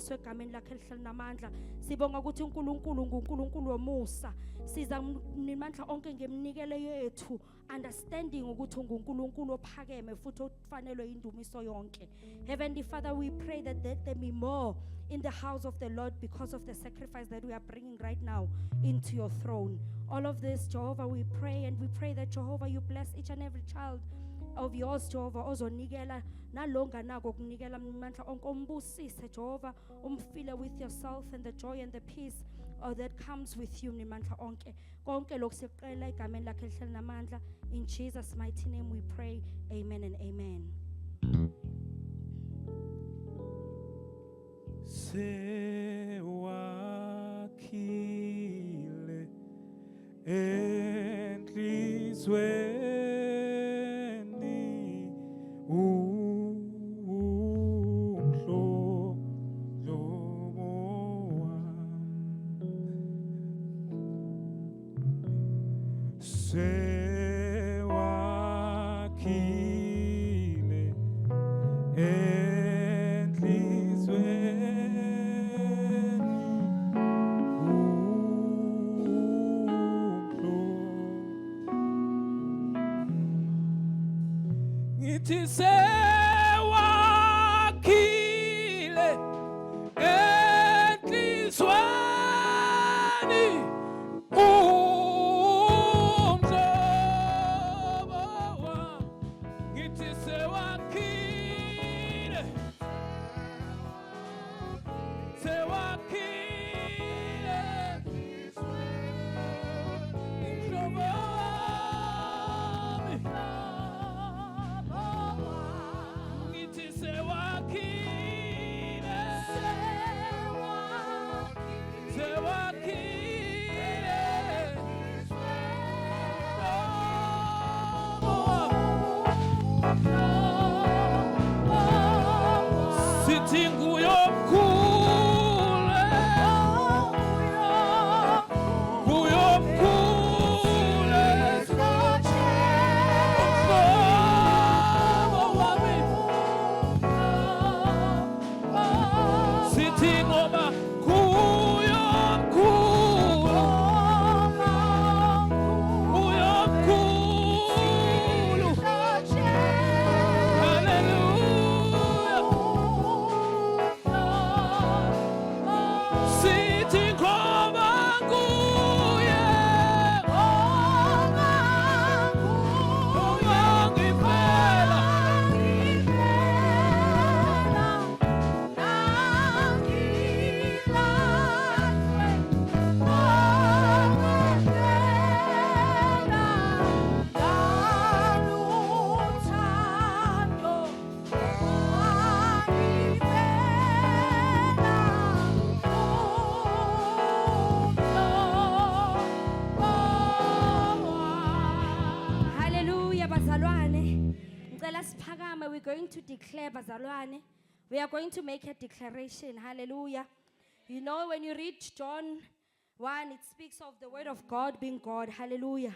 sibongiswe egameni lakhe elihleli namandla. Sibonga ukuthi uNkulunkulu nguNkulunkulu womusa. Siza nimandla onke ngemnikelo yethu, understanding ukuthi unguNkulunkulu ophakeme futhi ofanelwe indumiso yonke. Heavenly Father, we pray that there be more in the house of the Lord because of the sacrifice that we are bringing right now into your throne. All of this, Jehovah, we pray, and we pray that, Jehovah, you bless each and every child of yours, Jehovah, ozonikela nalonga nako kunikela mandla onke umbusise, Jehovah, umfile with yourself and the joy and the peace that comes with you nimandla onke konke lokusiqela egameni lakhe elihleli namandla. In Jesus' mighty name we pray, amen and amen. Sewakile enhlizweni umhlobo wami sewakile enhlizweni sewakile enhlizweni umhlobo wami. Ngithi sewakile, sewakile umhlobo wami. Ngithi sewakile, sewakile sithi nguye omkhulu, nguye omkhulu umhlobo wami. Sithi ngoba nguye omkhulu, nguye omkhulu. Hallelujah. Sithi ngoba nguye ongangifela. Hallelujah, bazalwane. Ngicela siphakame. We're going to declare, bazalwane. We are going to make a declaration. Hallelujah. You know, when you read John 1, it speaks of the word of God being God. Hallelujah.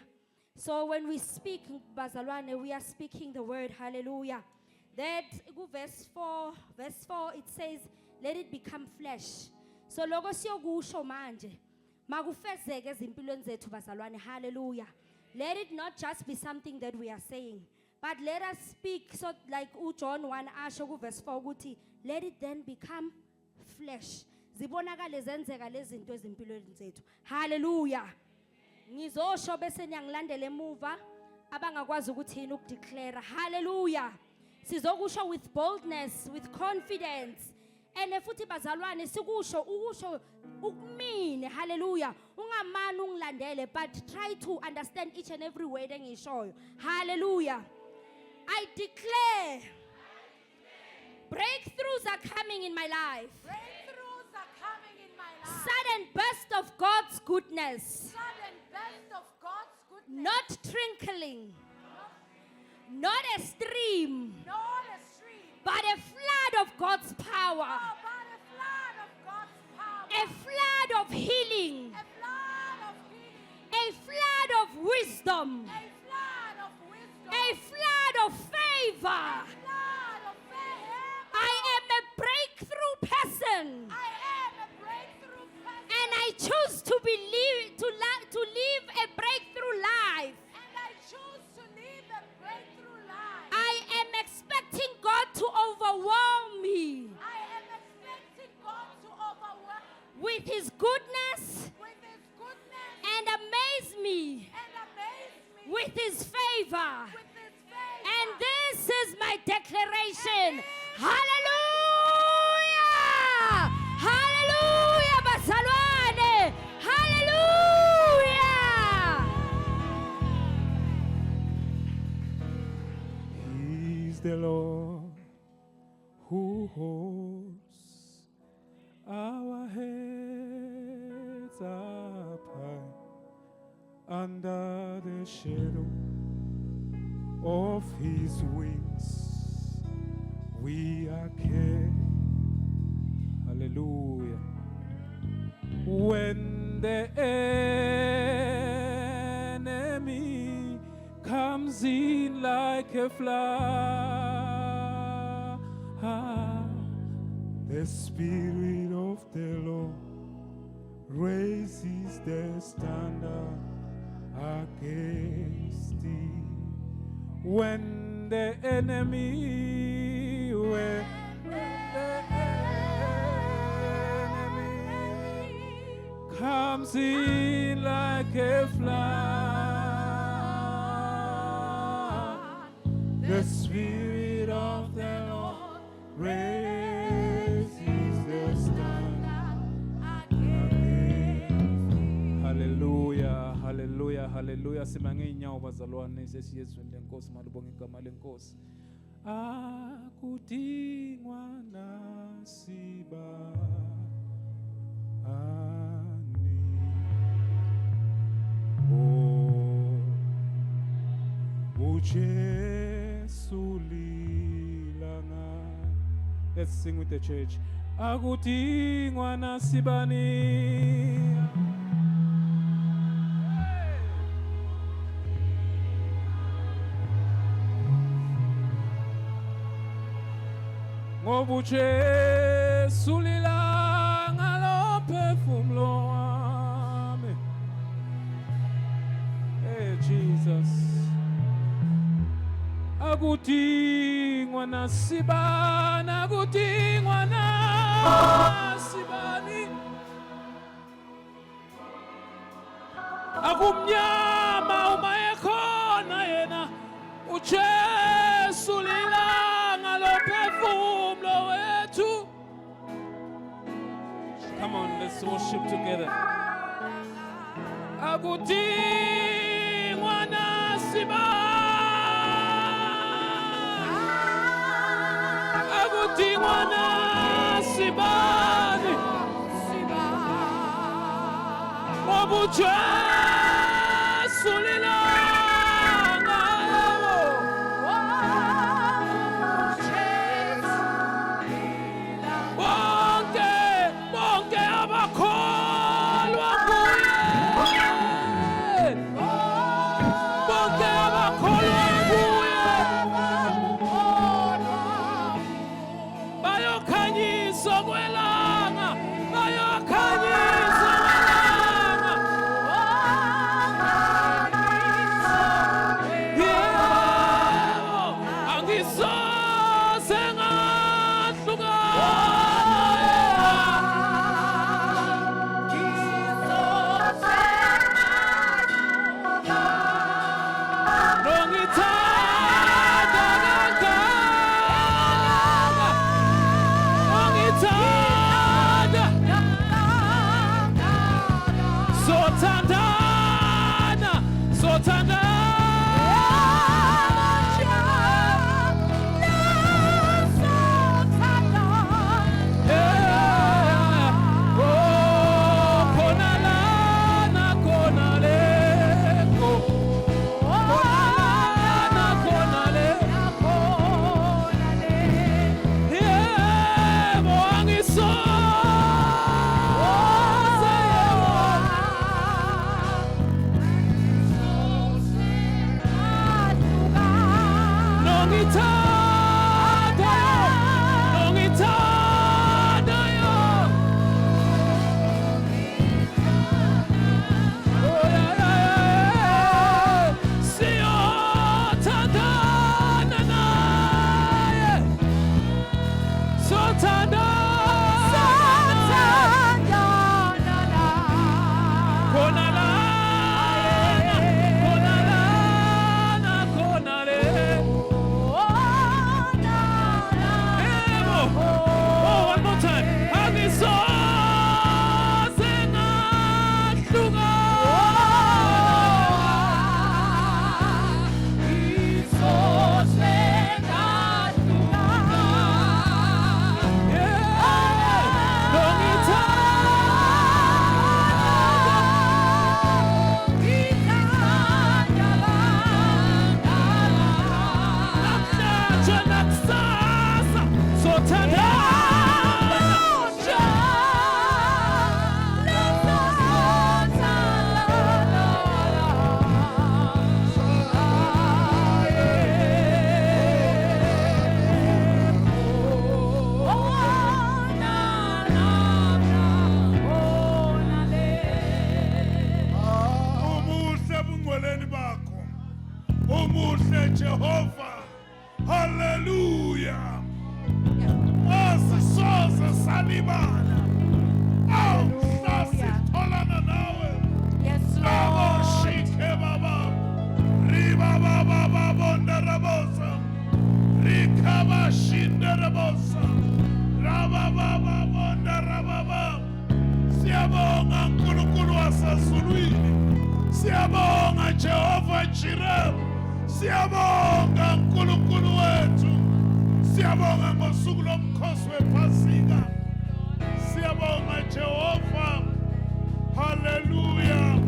So when we speak, bazalwane, we are speaking the word. Hallelujah. That verse 4, it says, let it become flesh. So logo siyokusho manje. Makufezeke ezimpilweni zethu bazalwane. Hallelujah. Let it not just be something that we are saying, but let us speak. So like John 1 asho verse 4 ukuthi, let it then become flesh. Zibonakale zenzeka lezi zinto ezimpilweni zethu. Hallelujah. Ngizosho bese niyangilandela emuva abangakwazi ukuthi yini ukudeclare. Hallelujah. Sizokusho with boldness, with confidence. And futhi bazalwane sikusho ukusho ukumine. Hallelujah. Ungamani ungilandele, but try to understand each and every word engishoyo. Hallelujah. I declare breakthroughs are coming in my life. Breakthroughs are coming in my life. Sudden burst of God's goodness. Sudden burst of God's goodness. Not trickling. Not a stream. Not a stream. But a flood of God's power. Oh, but a flood of God's power. A flood of healing. A flood of healing. A flood of wisdom. A flood of wisdom. A flood of favor. A flood of favor. I am a breakthrough person. person. I am a breakthrough person. And I choose to live a breakthrough life. And I choose to live a breakthrough life. I am expecting God to overwhelm me I am expecting God to overwhelm with His goodness with His goodness and amaze me and amaze me with His favor. with His favor. And this is my declaration. Hallelujah! Hallelujah, bazalwane! Hallelujah! He's the Lord who holds our heads up high under the shadow of His wings. We are kept. Hallelujah. When the enemy comes in like a flood, the Spirit of the Lord raises the standard against thee. When the enemy, when the enemy comes in like a flood, the Spirit of the Lord raises the standard against thee. Hallelujah, hallelujah, hallelujah. Sima ngeenyawo bazalwane sesiyezweni lenkosi, malibonge igama lenkosi. Akudingwa nasiba Let's sing with the church. Akudingwa nasibani. Ngoba uJesu lilanga lophefumulo wami. Hey Jesus. Akudingwa nasibani, akudingwa nasibani. Akumnyama uma ekhona yena uJesu lilanga lophefumulo wethu. Come on, let's worship together. Akudingwa nasibani, akudingwa nasibani. Ngoba uJesu lilanga bonke abakholwa kuye, bonke abakholwa kuye bayokhanyiswa kwelanga, bayokhanyiswa kwelanga. Jehova. Hallelujah. Asisoze salibala. Awumhla sitholana nawe. Yes, Abo Lord. shike baba. Riba baba babonda rabosa. Rikaba shinda rabosa. Raba baba bonda rababa. Siyabonga uNkulunkulu wasezulwini. Siyabonga Jehova Jireh. Siyabonga uNkulunkulu wethu. Siyabonga ngosuku lomkhosi wePhasika. Siyabonga Jehova. Hallelujah.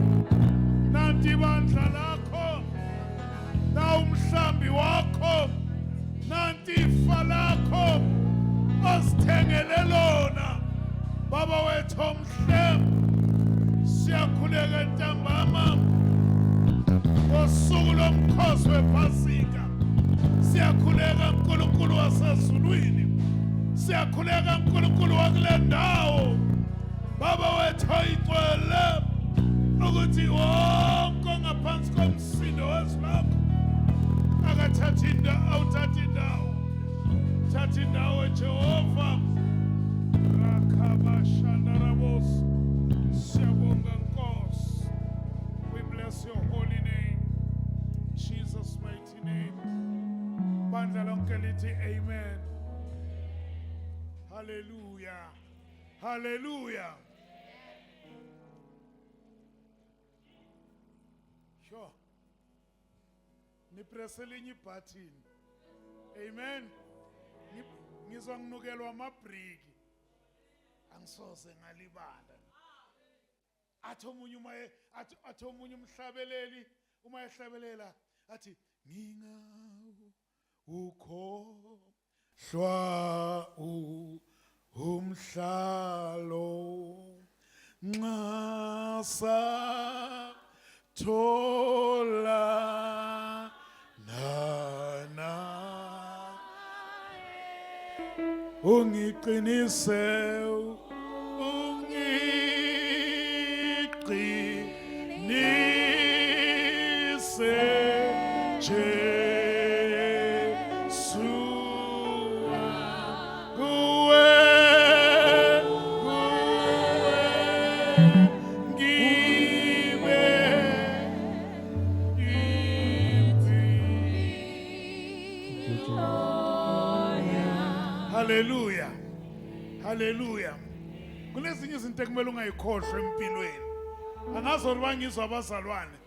Nanti ibandla lakho. Na umhlambi wakho. Nanti ifa lakho. Osithengele lona. Baba wethu omhle. Siyakhuleka ntambama. Ngosuku lomkhosi wePhasika. Siyakhuleka uNkulunkulu wasezulwini. Siyakhuleka uNkulunkulu wakule ndawo. Baba wethu oyigcwele ukuthi wonke ngaphansi komsindo wezwi lakho akathatha indawo, awuthatha indawo. Thatha indawo Jehova. Rakabashandarabos. Siyabonga Nkosi. We bless your holy name. Jesus' mighty name. Bandla lonke lithi amen. Hallelujah. Hallelujah. Sure. Nipresse linye button. Amen. Ngizwa nginukelwa amabhriki. Angisoze ngalibala. Athi omunye athi omunye umhlabeleli uma ehlabelela athi ukhohlwa umhlalo nxa sathola nana ungiqinise Jesu kuwe ngibe Hallelujah. Hallelujah. Kunezinye izinto ekumele ungayikhohlwa empilweni. Angazi liba ngizwa abazalwane.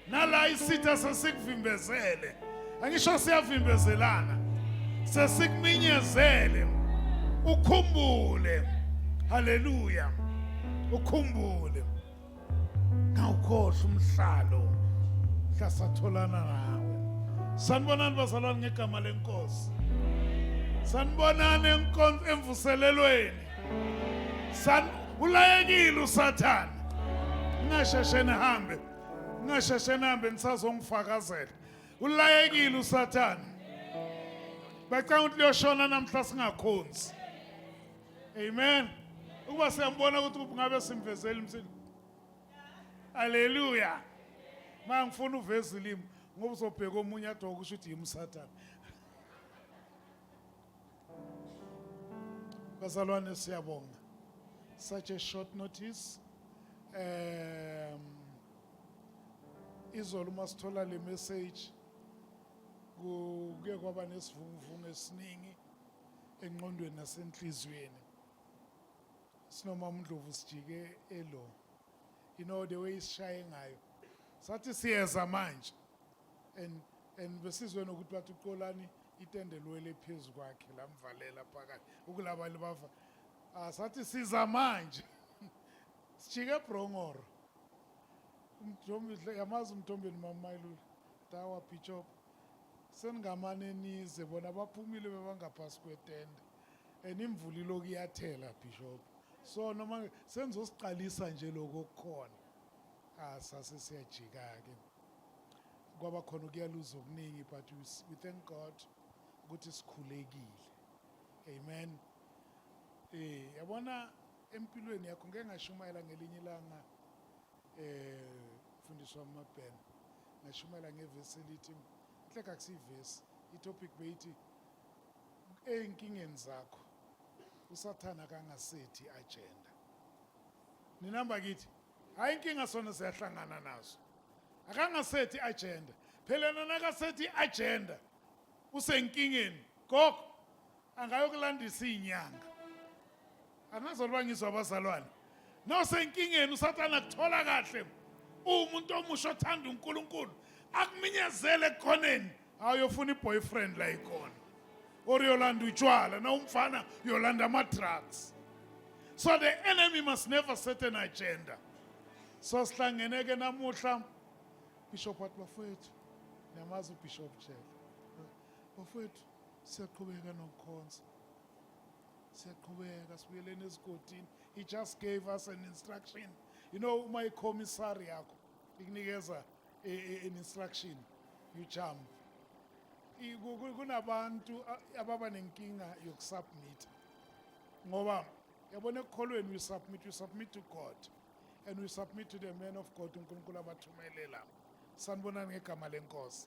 Nala isitha sesikuvimbezele. Angisho siyavimbezelana. Sesikuminyezele. Ukhumbule. Hallelujah. Ukhumbule. Ngawukhohlwa umhlalo. Hlasatholana nawe. Sanibonani bazalwane ngegama lenkosi. Sanibonani emvuselelweni. Ulayekile uSathane. Ngasheshene hambe. Ngasheshene hambe nisazongifakazela. Ulayekile uSathane. Bacanga ukuthi liyoshona namhla singakhonzi. Amen. Ukuba siyambona ukuthi ngabe simvezela imsini. Hallelujah. Mangifuna uveze ilimi ngoba uzobheka omunye adoka kusho ukuthi yimSathane. Bazalwane siyabonga. Such a short notice. Izolo uma sithola le message kuke kwaba nesivunguvungu esiningi engqondweni nasenhlizweni. Sinoma uMdlovu sijike elo. You know the way isishaye ngayo. Sathi siyeza manje. And besizwe nokuthi bathi uqolani itende lwele phezulu kwakhe lamvalela phakathi ukulabali bava. Sathi siza manje. Sijike eBrongoro. Umthombi yamazi umthombeni mamayilu dawa Bishop. Seningamane nize bona baphumile bebangaphasi kwetende. Imvuli lokuyathela Bishop. So noma senzosiqalisa nje lokukhona. Sase siyajika ke. Kwaba khona ukuyaluza okuningi but we thank God ukuthi sikhulekile. Amen. Yabona empilweni yakho ngeke ngashumayela ngelinye ilanga fundiswa amabhena. Ngashumayela ngevesi elithi hle kakusivesi itopic beyithi enkingeni zakho usathana kangasethi agenda. Ninamba kithi hayi inkinga sona siyahlangana nazo. Akangasethi agenda. Phela nakasethi agenda usenkingeni gogo angayokulandisa inyanga. Angazolwa ngizwa abazalwane. Nawusenkingeni usathana kuthola kahle. Umuntu omusha othanda uNkulunkulu akuminyazele ekhoneni ayofuna iboyfriend la ikhona. Or yolanda utshwala na umfana yolanda ama-drugs. So the enemy must never set an agenda. So sihlangene ke namuhla Bishop wathi bafowethu niyamazi uBishop Jele. Bafowethu siyaqhubeka nokukhonza. Siyaqhubeka sibuyeleni esigodini. He just gave us an instruction. You know my commissary yakho ikunikeza an instruction you jump. Kunabantu ababa nenkinga yokusubmit. Ngoba yabona ekholweni we submit to God and we submit to the man of God uNkulunkulu abathumelela. Sanibonani ngegama lenkosi.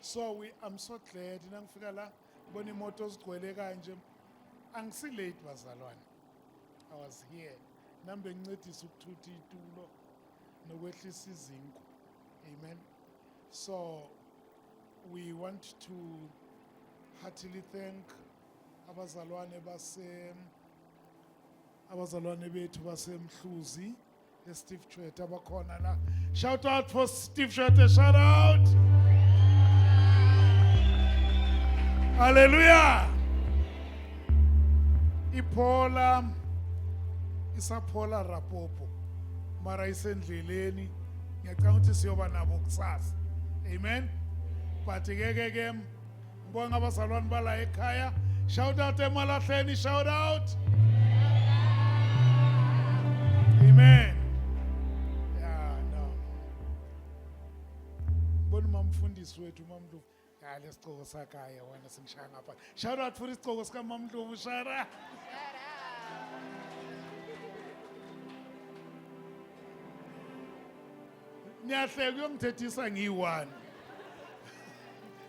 So I'm so glad nangifika la bona imoto zigcwele kanje. Angisi late bazalwane. I was here. Nambe ngincedisa ukuthutha itulo nokwehlisa izinto. Amen. So we want to heartily thank abazalwane bethu basemhluzi Steve Chweta abakhona la. Shout out for Steve Chweta, shout out. Hallelujah. Isaphola Rapopo mara isendleleni ngiyacanga ukuthi siyoba nabo kusasa. Amen. But ke ngibonga abazalwane bala ekhaya. Shout out eMalahleni, shout out. Amen. Yeah, no. Bona mamfundisi wethu mamndlovu. Ya lesigqoko sakaya wena singishaya ngapha. Shout out for isigqoko sika mamndlovu Shara. Niyahleka uyongithethisa ngiyi-1.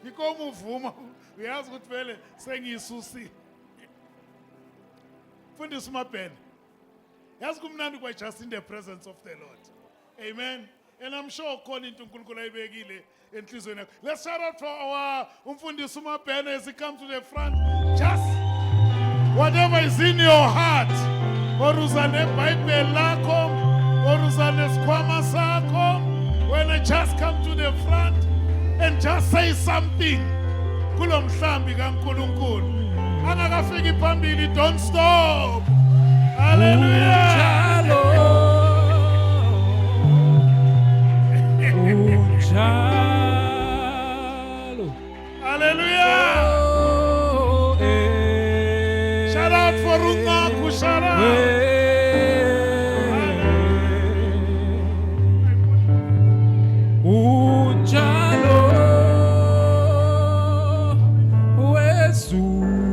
Ikomo uvuma uyazi ukuthi vele sengiyisusi. Mfundisi uMabhena. Yazi kumnandi kwa just in the presence of the Lord. Amen. And I'm sure khona into uNkulunkulu ayibekile enhlizweni yakho. Let's shout out for our umfundisi uMabhena as he comes to the front. Just whatever is in your heart. Or uzane Bible lakho, or uzane sikhwama sakho. When I just come to the front and just say something, kulo mhlambi kaNkulunkulu. Angakafiki phambili, don't stop. Hallelujah. Hallelujah. Shout out for Rungaku, shout out. Wezulu,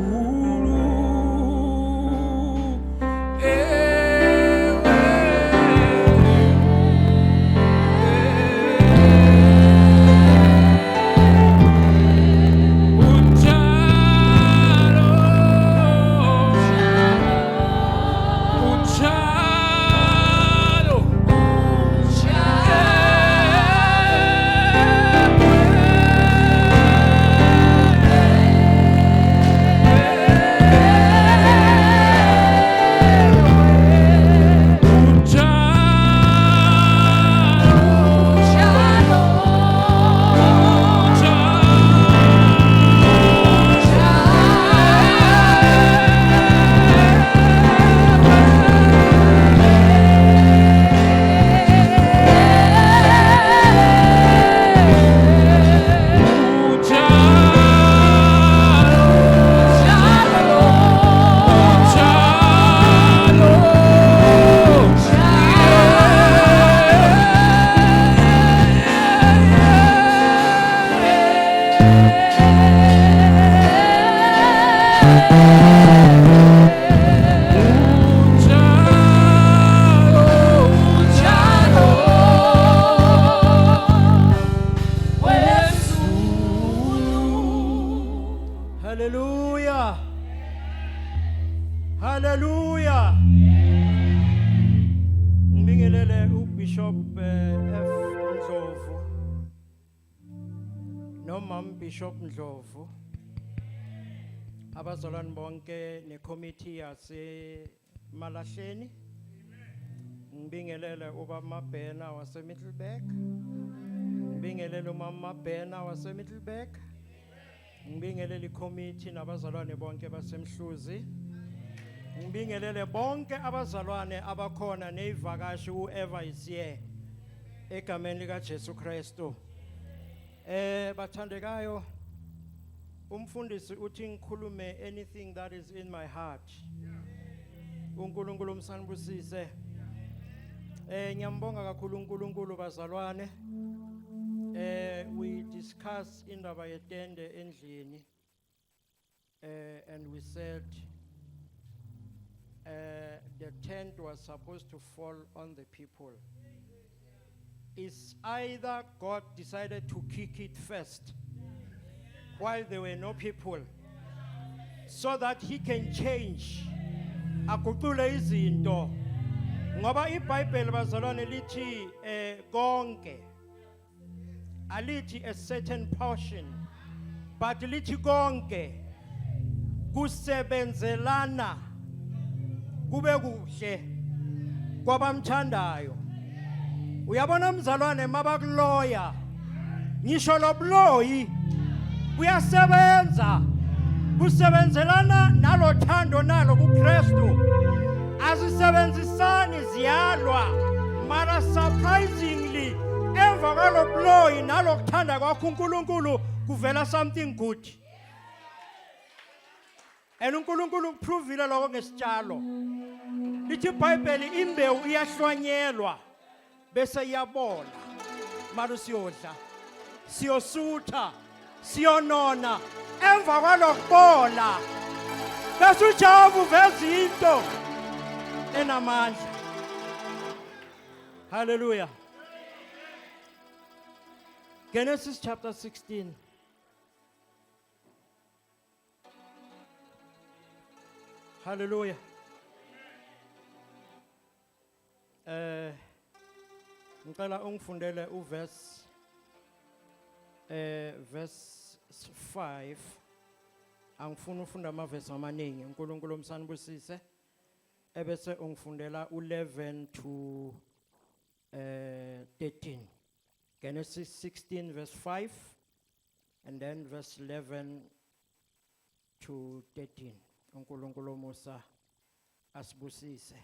Bishop F Ndlovu nomam Bishop Ndlovu abazalwane bonke necommittee yase Malahleni ngibingelele ubaba Mabhena wase Middleburg ngibingelele umama Mabhena wase Middleburg ngibingelele icommittee nabazalwane bonke basemhluzi ngibingelele bonke abazalwane abakhona nezivakashi whoever is here egameni lika Jesu Kristu bathandekayo umfundisi uthi ngikhulume anything that is in my heart uNkulunkulu umsanibusise ngiyambonga kakhulu uNkulunkulu bazalwane we discuss indaba yetende endlini and we said the tent was supposed to fall on the people. It's either God decided to kick it first while there were no people so that he can change aguqule izinto ngoba iBhayibheli bazalwane lithi konke alithi a certain portion but lithi konke kusebenzelana kube kuhle kwabamthandayo uyabona mzalwane mabakuloya ngisho lobuloyi kuyasebenza kusebenzelana nalothando nalo kuKristu azisebenzisani ziyalwa mara surprisingly emva kwalobuloyi nalokuthanda kwakho uNkulunkulu kuvela something good and uNkulunkulu uprovile lokho ngesitshalo lithi iBhayibheli imbewu iyahlwanyelwa bese iyabola mara siyodla siyosutha siyonona emva kwalokubola bese uJehova uveza into enamandla hallelujah Genesis chapter 16 hallelujah ngicela ungifundele uverse verse 5 angifuna ufunda amaverse amaningi uNkulunkulu umsanibusise ebese ungifundela u11 to 13 Genesis 16 verse 5 and then verse 11 to 13 uNkulunkulu Musa asibusise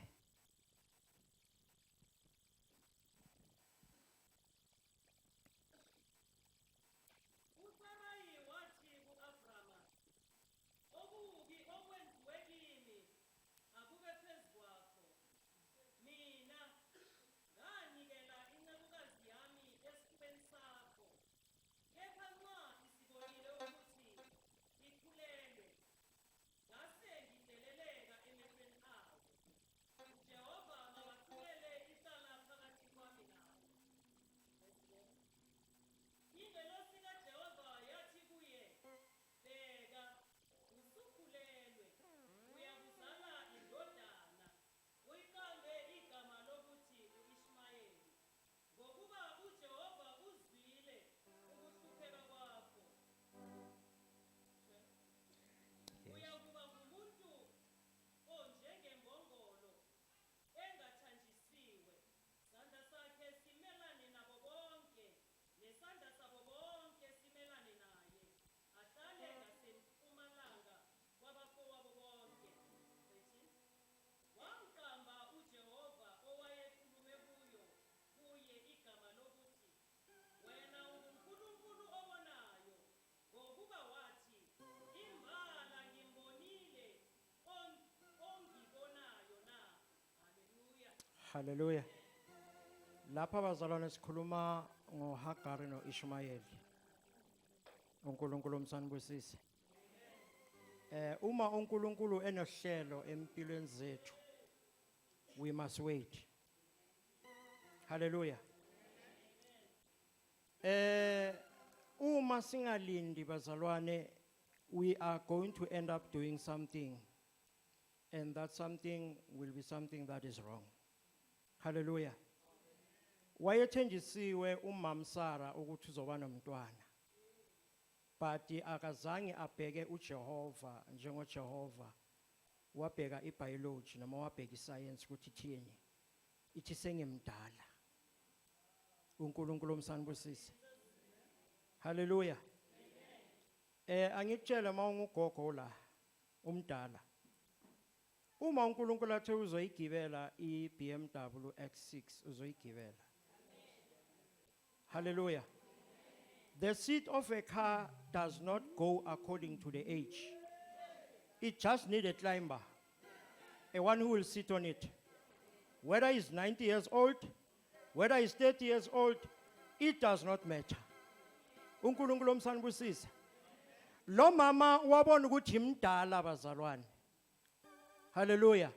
Hallelujah. Lapha bazalwane sikhuluma ngoHagari noIshmayeli. uNkulunkulu umsanibusise. Uma uNkulunkulu enohlelo empilweni zethu, we must wait. Hallelujah. Uma singalindi bazalwane, we are going to end up doing something, and that something will be something that is wrong. Hallelujah. wayethenjisiwe umam Sara ukuthi uzoba nomntwana. But akazange abheke uJehova njengoJehova. Wabheka ibiology noma wabheka iscience ukuthi ithini. Ithi sengimdala. uNkulunkulu umsanibusise. Hallelujah. Angikutshela mawungugogo la umdala. Uma uNkulunkulu athe uzoyigibela iBMW X6 uzoyigibela. Hallelujah. The seat of a car does not go according to the age. It just needs a climber, a one who will sit on it. Whether he's 90 years old, whether he's 30 years old, it does not matter. uNkulunkulu umsanibusise. Lo mama wabona ukuthi imdala bazalwane. Hallelujah.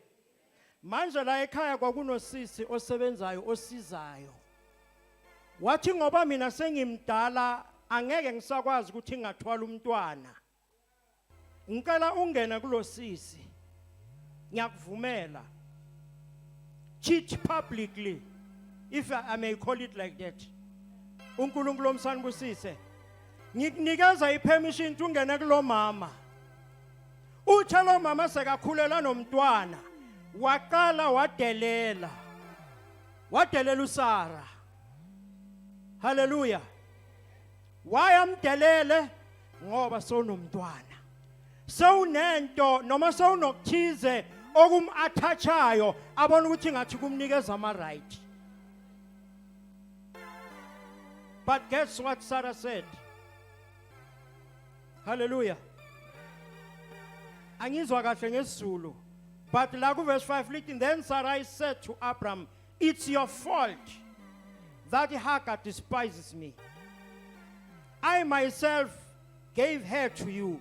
Manje la ekhaya kwakunosisi osebenzayo osizayo. Wathi ngoba mina sengimdala angeke ngisakwazi ukuthi ngingathwala umntwana. Ngicela ungena kulosisi. Ngiyakuvumela. Cheat publicly, if I may call it like that. uNkulunkulu umsanibusise. Ngikunikeza ipermission ungene kulo mama. Uthe lo mama sekakhulela nomntwana. Waqala wadelela. Wadelela uSara. Hallelujah. Wayamdelele ngoba sonomntwana. Sewunento noma sewunokuthize okum-athachayo abona ukuthi ngathi kumnikeza ama-right. But guess what Sarah said? Hallelujah. Angizwa kahle ngesizulu. But la ku verse 5 lithi, then Sarai said to Abram, it's your fault that Hagar despises me. I myself gave her to you,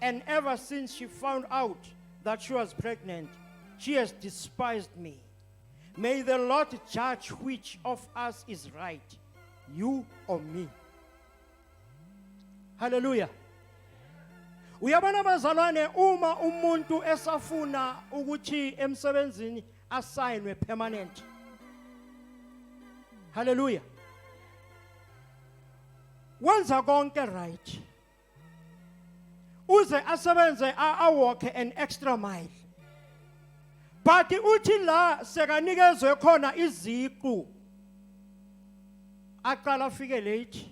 and ever since she found out that she was pregnant, she has despised me. May the Lord judge which of us is right, you or me. Hallelujah. Uyabona bazalwane uma umuntu esafuna ukuthi emsebenzini asayinwe permanent. Hallelujah. Wenza konke right. Uze asebenze awalk an extra mile. But uthi la sekanikezwe khona iziqu. Aqala afike late.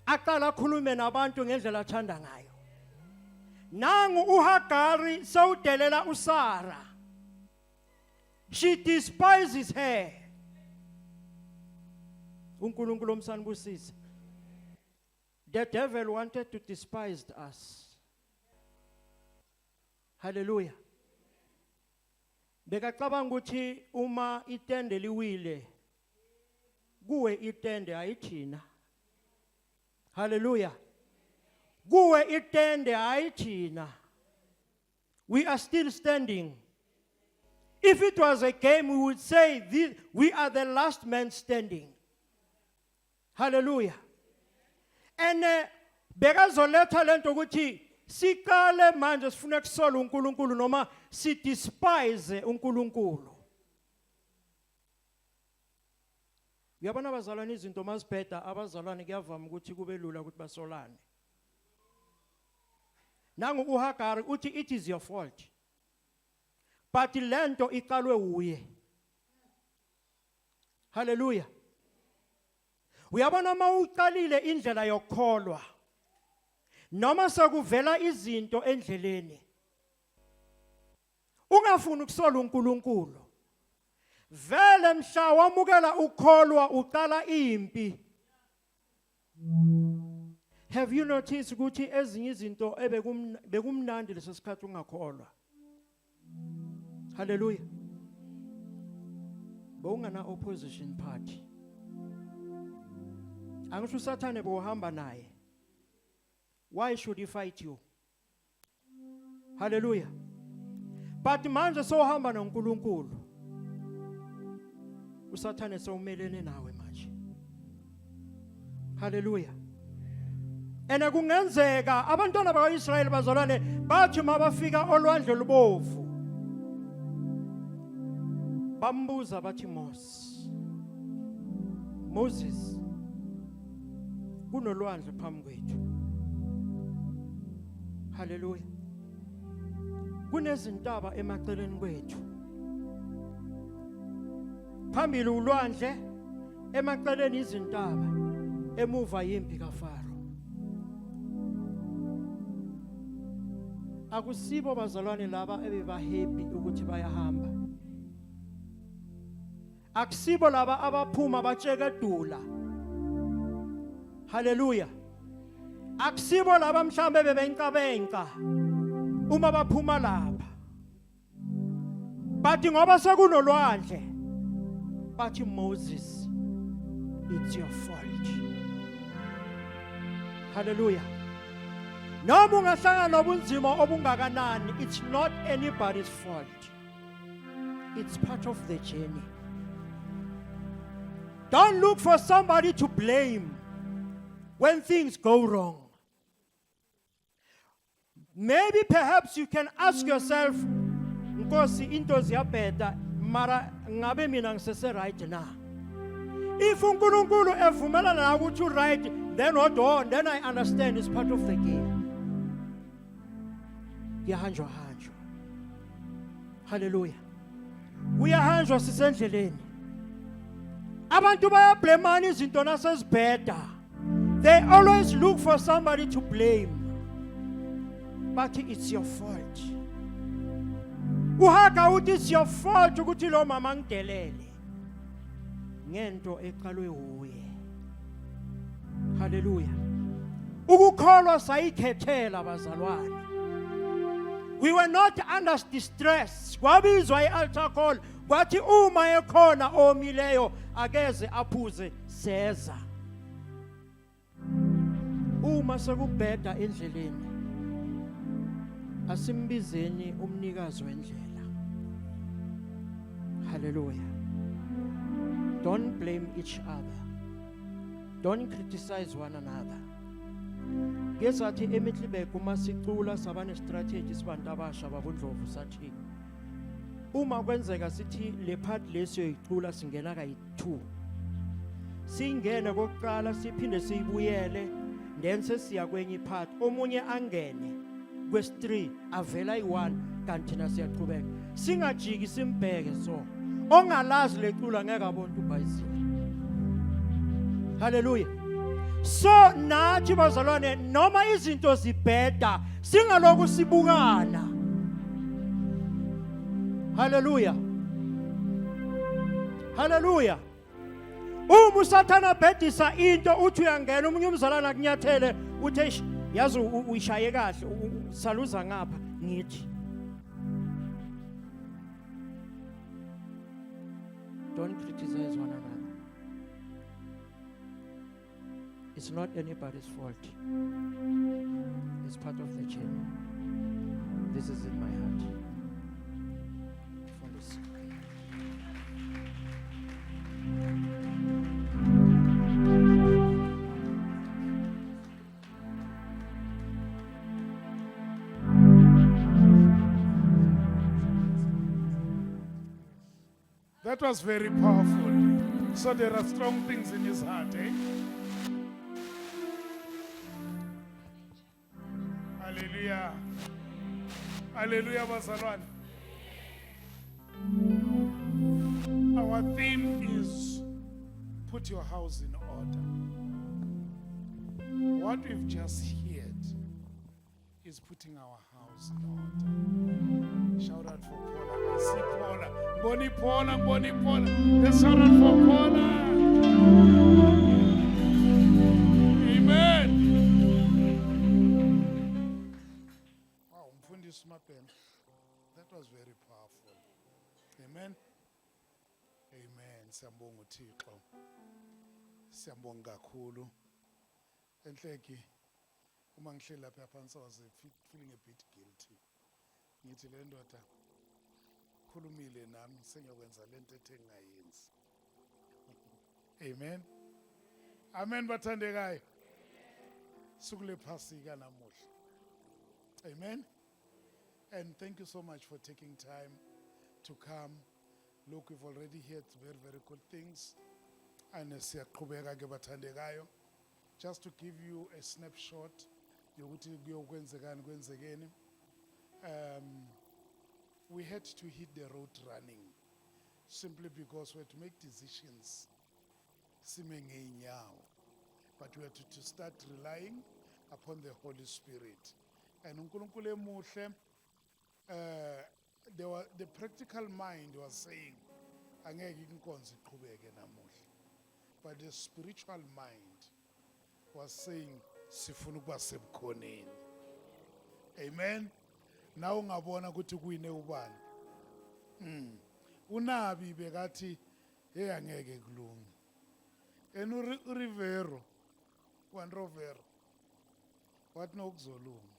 Aqala akhulume nabantu ngendlela athanda ngayo. Nangu uHagari sewudelela uSara. She despises her. uNkulunkulu umsanibusise. The devil wanted to despise us. Hallelujah. Bekacabanga ukuthi uma itende liwile kuwe itende ayithina. Hallelujah. Kuwe itende ayithina. We are still standing. If it was a game, we would say we are the last man standing. Hallelujah. And bekazoletha lento ukuthi sikale manje sifuna kusola uNkulunkulu noma si despise uNkulunkulu. Uyabona abazalwane izinto mazibheda abazalwane kuyavama ukuthi kube lula ukuthi basolane. Nangu uHagari uthi it is your fault. But lento iqalwe uye. Hallelujah. Uyabona mawuqalile indlela yokukholwa noma sekuvela izinto endleleni ungafuni ukusola uNkulunkulu vele mhla wamukela ukholwa uqala impi. Have you noticed ukuthi ezinye izinto bekumnandi leso sikhathi ungakholwa? Hallelujah. Bowungana opposition party. Angisho uSathane bohamba naye. Why should he fight you? Hallelujah. But manje sohamba noNkulunkulu. uSathane sewumelene nawe manje. Hallelujah. Ena kungenzeka abantwana bakaIsrayeli bazalwane bathi mabafika olwandle lubovu bambuza bathi Moses, Moses kunolwandle phambi kwethu. Hallelujah. Kunezintaba emaceleni kwethu. Phambili ulwandle, emaceleni izintaba, emuva yimpi kaFaro. Akusibo bazalwane laba ebeba happy ukuthi bayahamba. Akusibo laba abaphuma batsheke edula. Hallelujah. Akusibo laba mhlambe bebenkabenka uma baphuma lapha. Bathi ngoba sekunolwandle, bathi Moses, it's your fault. Hallelujah. Noma ungahlangana nobunzima obungakanani, it's not anybody's fault. It's part of the journey. Don't look for somebody to blame when things go wrong. Maybe perhaps you can ask yourself, Nkosi into ziyabheda mara ngabe mina ngisese right na. If uNkulunkulu evumela na ukuthi right, then what on? Then I understand it's part of the game. Yahanjwa hanjwa. Hallelujah. Kuyahanjwa sisendleleni. Abantu bayablemana izinto nasezibheda. They always look for somebody to blame. But it's your fault. Uhaga uthi it's your fault ukuthi lo mama ngidelele. Ngento eqalwe uye. Hallelujah. Ukukholwa sayikhethela bazalwane. We were not under distress. Kwabizwa i-altar call. Kwathi uma ekhona omileyo akeze aphuze seza. Uma sekubheda endleleni, asimbizeni umnikazi wendlela. Hallelujah. Don't blame each other. Don't criticize one another. Ngesathi eMiddelburg uma sicula sabane strategy sibantu abasha babondlovu sathi uma kwenzeka sithi le part lesiyo icula singena kayi2. Singene kokuqala siphinde siyibuyele then sesiya kwenye part omunye angene kwesi3 avela i1 kanti na siyaqhubeka. Singajiki simbheke so. Ongalazi lecula ngeke abone uBhayisile. Hallelujah. So nathi bazalwane noma izinto zibheda singaloku sibukana. Hallelujah. Hallelujah. Uma usathana bhedisa into uthi uyangena umunye umzalana kunyathele uthi yazi uyishaye kahle saluza ngapha ngithi. Don't criticize one another. It's not anybody's fault. It's part of the journey. This is in my heart. Follow. That was very powerful. So there are strong things in his heart, eh? Hallelujah. Hallelujah, bazalwane. Our theme is put your house in order. What we've just heard is putting our house in order. Shout out for Paula. I see Paula. Boni Paula, Boni Paula. Let's shout out for Paula. Amen. Wow, Mfundisi Mapen. That was very powerful. Amen. Amen. Siyambonga uThixo. Siyambonga kakhulu. Enhleki uma ngihleli lapha phansi I was feeling a bit guilty. Ngithi le ndoda khulumile nami sengiyokwenza lento ethe ngingayenzi. Amen. Amen bathandekayo. Sukule phasika namuhla. Amen. And thank you so much for taking time to come. Look, we've already heard very, very good things. ane siyaqhubeka ke bathandekayo. Just to give you a snapshot yokuthi kuyokwenzekani kwenzekeni. We had to hit the road running simply because we had to make decisions. Sime ngeenyawo. But we had to start relying upon the Holy Spirit. And uNkulunkulu emuhle, the practical mind was saying, angeke inkonzo iqhubeke namuhla. But the spiritual mind was saying, sifuna ukuba sebukhoneni. Amen. Now ungabona ukuthi kuyine ubani. Unabi bekathi hey angeke kulunge. And uRivero, Rovero, what no kuzolunga.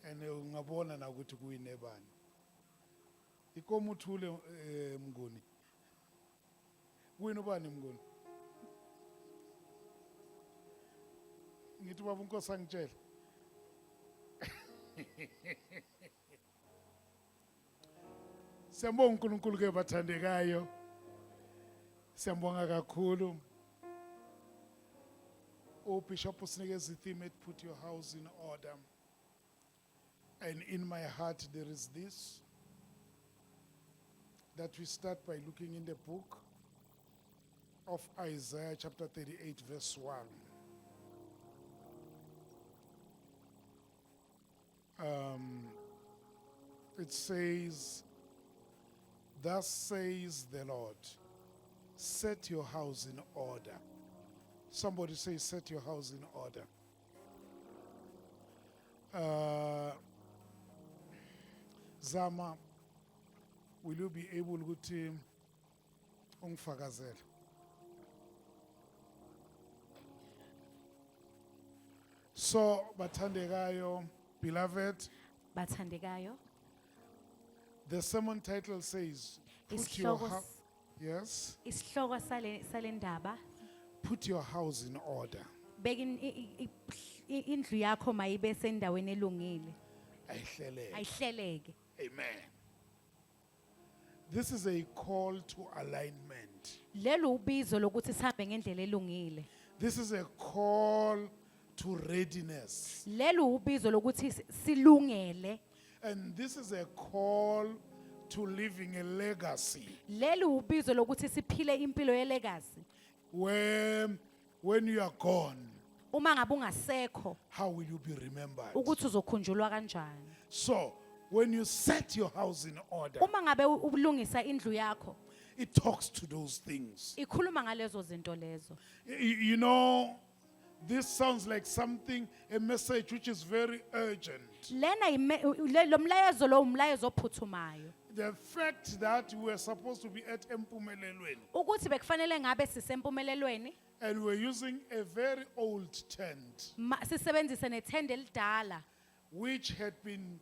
And ungabona na ukuthi kuyine bani. Ikomo uthule Mnguni. Kuyini ubani Mnguni? Ngithi baba uNkosi angitshela. Siyambonga uNkulunkulu ke bathandekayo. Siyambonga kakhulu. Bishop usinikeza theme, put your house in order. And in my heart there is this, that we start by looking in the book of Isaiah chapter 38 verse 1. It says, thus says the Lord, set your house in order. Somebody say, set your house in order. Zama, will you be able to ungifakazela? So, bathandekayo, beloved, Bathandekayo. the sermon title says, put your house, yes, Isihloko sale ndaba put your house in order. beka indlu yakho mayibe sendaweni elungile. Ayihleleke. Ayihleleke. Amen. This is a call to alignment. Lelo ubizo lokuthi sihambe ngendlela elungile. This is a call to readiness. Lelo ubizo lokuthi silungele. And this is a call to living a legacy Lelo ubizo lokuthi siphile impilo yelegacy. where when you are gone, Uma ngabe ungasekho how will you be remembered? ukuthi uzokhunjulwa kanjani. So, when you set your house in order, Uma ngabe ulungisa indlu yakho, it talks to those things. ikhuluma ngalezo zinto lezo. You know, this sounds like something, a message which is very urgent. Lena lo mlayezo lo umlayezo ophuthumayo. The fact that we were supposed to be at Empumelelweni Ukuthi bekufanele ngabe sisempumelelweni, and we're using a very old tent, sisebenzise nethende elidala which had been,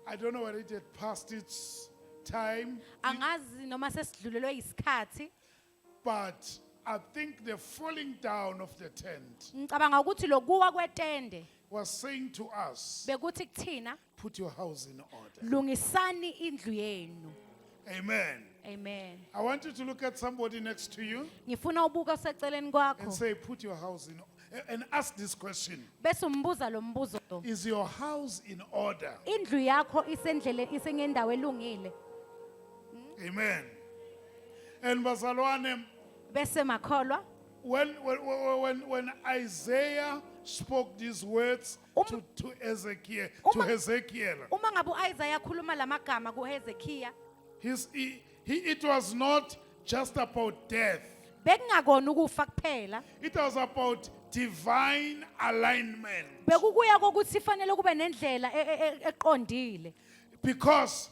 I don't know whether it had passed its time, angazi noma sesidlulelwe isikhathi. but I think the falling down of the tent Ngicabanga ukuthi lokuwa kwetende was saying to us, bekuthi kuthina put your house in order. lungisani indlu yenu. Amen. Amen. I want you to look at somebody next to you Ngifuna ubuka oseceleni and kwakho say, put your house in order. And ask this question, bese umbuza lo mbuzo lo. is your house in order? Indlu yakho isengendawo elungile. Amen. And bazalwane, Bese makholwa when Isaiah spoke these words to Ezekiel, uma ngabe uIsaiah khuluma lamagama kuHezekiah, it was not just about death. bekungakona ukufa kuphela, It was about divine alignment. bekukuya kokuthi fanele kube nendlela eqondile. Because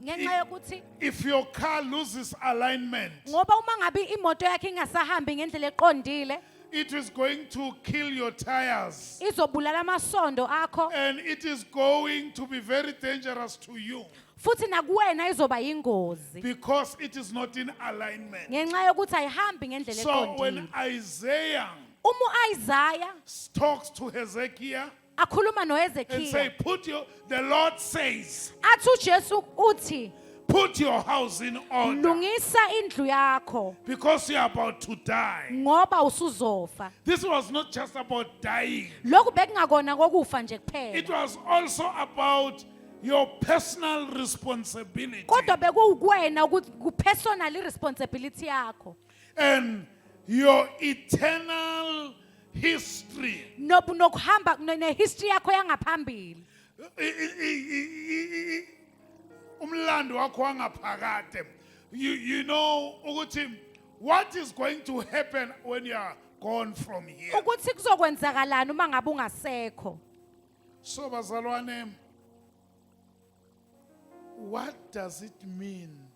Ngenxa yokuthi if your car loses alignment, ngoba uma ngabe imoto yakhe ingasahambi ngendlela eqondile, it is going to kill your tires. izobulala amasondo akho And it is going to be very dangerous to you futhi nakuwena izoba yingozi because it is not in alignment. ngenxa yokuthi ayihambi ngendlela So when eqondile. Isaiah Uma uIsaiah talks to Hezekiah akhuluma and say, noHezekiah, the Lord says, athi uJesu uthi, Put your house in order lungisa indlu yakho because you are about to die. ngoba usuzofa. This was not just about dying. Lokhu bekungakona kokufa nje It kuphela. was also about your personal responsibility Kodwa bekuwukwena ukuthi ku-personal responsibility yakho. and your eternal history. Nokuhamba ne-history yakho yangaphambili. Umlando wakho wangaphakade. You know ukuthi what is going to happen when you are gone from here. Ukuthi kuzokwenzakalani uma ngabe ungasekho. So bazalwane, what does it mean?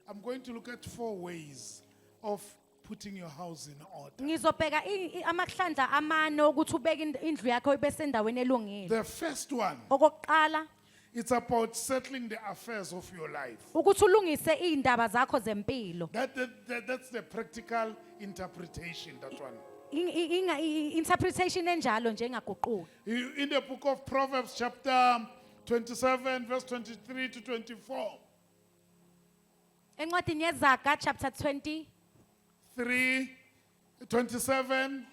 I'm going to look at 4 ways of putting your house in order. Ngizobheka amahlandla amane ukuthi ubeke indlu yakho ibe sendaweni elungile. The first one, Okokuqala it's about settling the affairs of your life. ukuthi ulungise izindaba zakho zempilo. That's the practical interpretation, that one. Interpretation enjalo nje engaguquki. In the book of Proverbs, chapter 27, verse 23 to 24. Encwadini yeZaga chapter 27,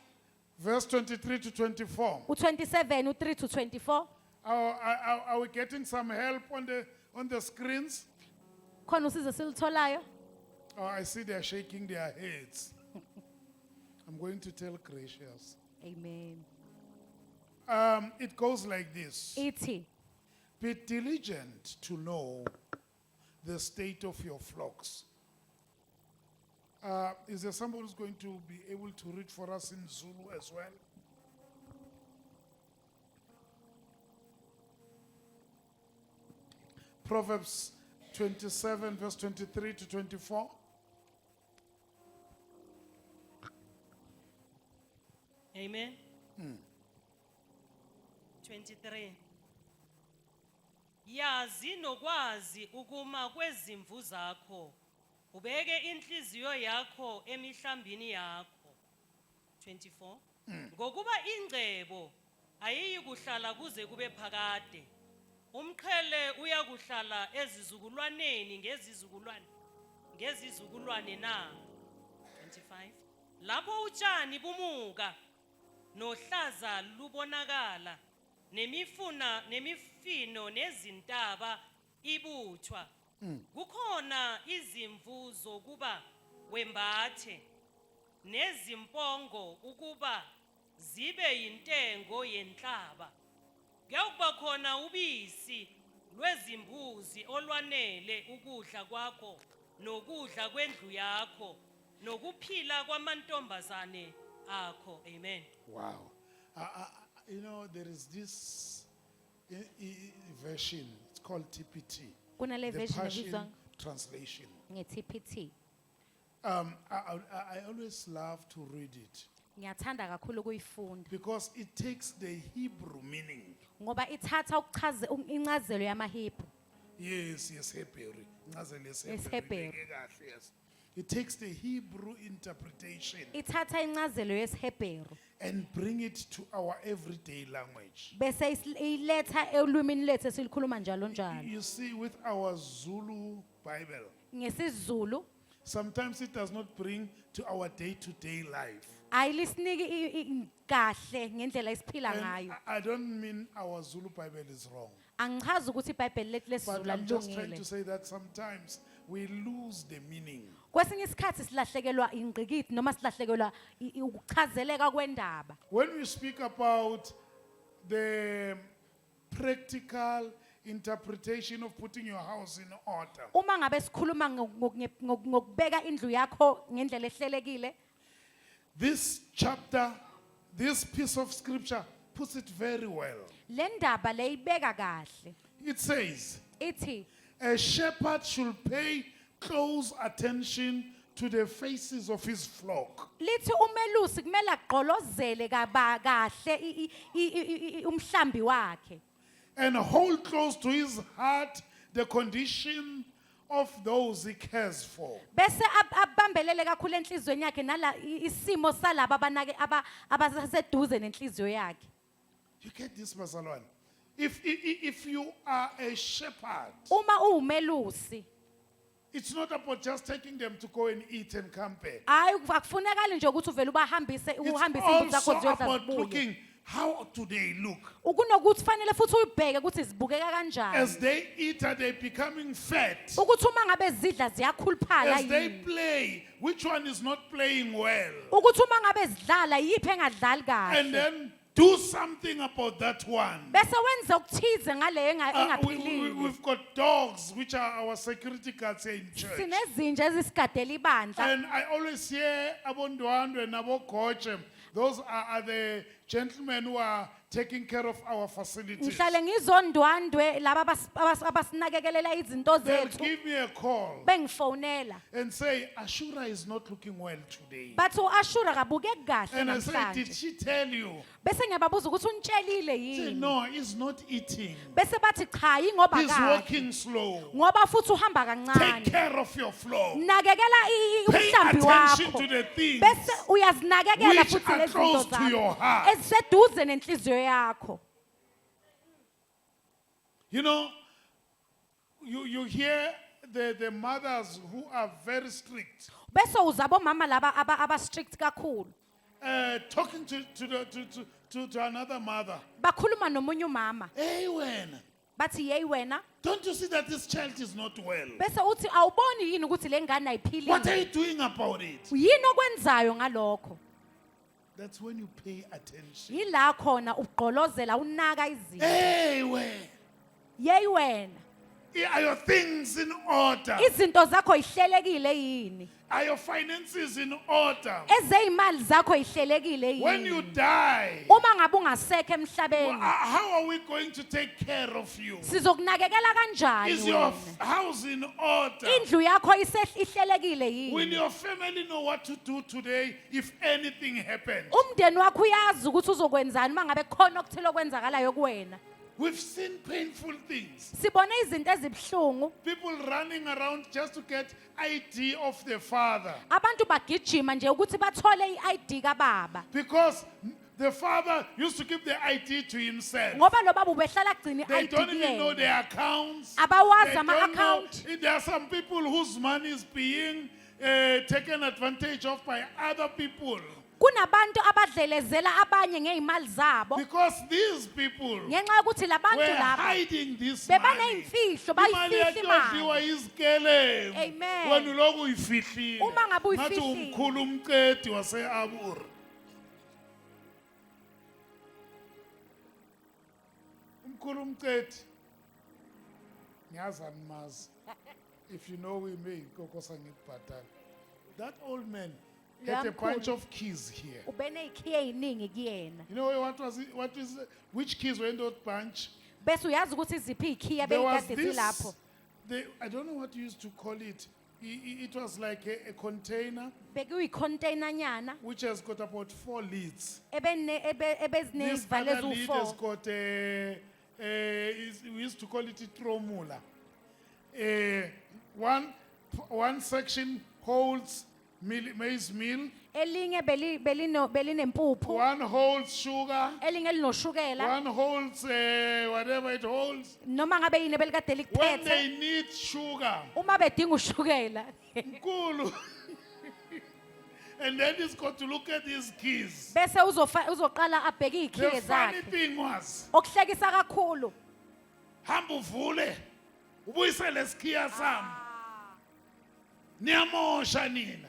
verse 23 to 24. u27 u3 to 24. Are we getting some help on the screens? Khona usizo silitholayo? Oh, I see they are shaking their heads. I'm going to tell Gracious. Amen. It goes like this. Ithi Be diligent to know the state of your flocks. Is there somebody who's going to be able to read for us in Zulu as well? Proverbs 27, verse 23 to 24. Amen. 23. Yazi nokwazi ukuma kwezimvu zakho. Ubeke inhliziyo yakho emihlambini yakho. 24. Ngokuba ingcebo ayiyi kuhlala kuze kube phakade. Umqhele uyakuhlala ezizukulwaneni ngezizukulwane na. 25. Lapho utshani bumuka nohlaza lubonakala nemifino nezintaba ibuthwa. Kukhona izimvu zokuba wembathe nezimpongo ukuba zibe yintengo yenhlaba. Kuyakuba khona ubisi lwezimbuzi olwanele ukudla kwakho nokudla kwendlu yakho nokuphila kwamantombazane akho. Amen. Wow. You know, there is this version, it's called TPT. kunale The version Passion ebizwa Translation. nge-TPT. I always love to read it Ngiyathanda kakhulu ukuyifunda because it takes the Hebrew meaning. ngoba ithatha incazelo yamaHebrew. Yes, Hebrew. Yesihebheru. Yes. It takes the Hebrew interpretation Ithatha incazelo yesiHebheru and bring it to our everyday language. bese iletha elwimini lethu esilikhuluma njalo njalo. You see, with our Zulu Bible, NgesiZulu sometimes it does not bring to our day-to-day life. ayilisiniki kahle ngendlela esiphila And ngayo. I don't mean our Zulu Bible is wrong, Angichazi ukuthi iBhayibheli lethu but lesiZulu I'm just trying alilungile. to say that sometimes we lose the meaning. Kwesinye isikhathi silahlekelwa ingqikithi noma silahlekelwa ukuchazeleka kwendaba. When we speak about the practical interpretation of putting your house in order, Uma ngabe sikhuluma ngokubeka indlu yakho ngendlela ehlelekile, this chapter, this piece of scripture puts it very well. le ndaba leyibeka kahle. It says, Ithi a shepherd should pay close attention to the faces of his flock. lithi umelusi kumele agqolozele kahle umhlambi wakhe. And hold close to his heart the condition of those he cares for. Bese abambelele kakhulu enhlizweni yakhe nala isimo salabo abaseduze nenhliziyo yakhe. You get this, Bazalwane? If you are a shepherd Uma uwumelusi It's not about just taking them to go and eat and come back. Hayi akufunekali nje ukuthi uvele ubahambise It's uhambise izimvu zakho also ziyodla about zibuye. looking, how do they look? Ukunokuthi fanele futhi uyibheke ukuthi zibukeka kanjani. As they eat, are they becoming fat? Ukuthi uma ngabe zidla ziyakhuluphala As they yini. play, which one is not playing well? Ukuthi uma ngabe zidlala yiphi engadlali And kahle. then do something about that one. Bese wenza okuthize ngale engaphilile. We've got dogs, which are our security guards here in church. Sinezinja ezisigadela ibandla. And I always hear Abondwando and Abogoche. Those are the gentlemen who are taking care of our facilities. Ngihlale ngizondwandwe laba abasinakekelela izinto They'll zethu give me a call bengifonela. and say, Ashura is not looking well today. Bathi uAshura kabukeki kahle And I say, did namhlanje. she tell you? Bese ngiyababuza ukuthi unitshelile Say, yini. no, he's not eating. Bese bathi cha ingoba He's kahle. walking slow. Ngoba futhi uhamba Take kancane. care of your flow. Nakekela Pay umhlambi attention wakho. to the things Bese uyazinakekela which futhi are lezi close zinto to your zakho. heart. Eziseduze nenhliziyo yakho. You know, you hear the mothers who are very strict Bese uzabo mama laba aba strict kakhulu. talking to another mother. Bakhuluma nomunye umama. Hey, when? Bathi yey wena. Don't you see that this child is not well? Bese uthi awuboni yini ukuthi le ngane What are ayiphilile. you doing about it? Yini okwenzayo ngalokho? That's when you pay attention. Yila khona ugqolozela unaka izinto. Hey, when? Yey wena. Are your things in order? Izinto zakho ihlelekile yini? Are your finances in order? Ezeyimali zakho ihlelekile When you yini? die, Uma ngabe ungasekho emhlabeni, how are we going to take care of you? sizokunakekela kanjani Is your wena? house in order? Indlu yakho ihlelekile Will yini? your family know what to do today if anything happens? Umndeni wakho uyazi ukuthi uzokwenzani uma ngabe khona okuthile okwenzakalayo kuwena. We've seen painful things. Sibone izinto ezibhlungu. People running around just to get ID of their father. Abantu bagijima nje ukuthi bathole iID kababa. Because the father used to keep the ID to himself. Ngoba lo baba ubehlala agcina They iID don't even know kuyena. their accounts. Abawazi They don't know. ama-account. There are some people whose money is being taken advantage of by other people. Kunabantu abadlelezela abanye ngezimali zabo. Because these people Ngenxa yokuthi labantu were laba hiding this money. bebaneyimfihlo Imali bayifihla yadliwa imali. izikele. Amen. Wena uloku uyifihlile. Uma ngabe Ngathi uyifihlile. umkhulu umqedi wase-Abur. Umkhulu umqedi. Ngiyazi animazi. If you know him, kokosa ngikubhatala. That old man had a Loya bunch mkhulu. of keys here. Ubeneyikhiye eziningi kuyena. You know which keys were in that bunch? Bese uyazi ukuthi iziphi ikhiya There was bekade this, zilapho. I don't know what you used to call it. It was like a container Bekuyicontainer nyana which has got about 4 lids. This ebezinezivalo other lid has eziwu4. got we used to call it a tromula. One section holds maize meal, Elinye belinempuphu, one holds sugar, elinye linoshukela, one holds whatever it holds. noma ngabe yini belikade When likuphethe. they need sugar, Uma bedinga ushukela. Nkulu. And then he's got to look at his keys. Bese uzoqala abheke The ikhiye funny zakhe. thing was, Okuhlekisa kakhulu. hamba uvule, ubuyisele isikhiya sami. Niyamosha nina.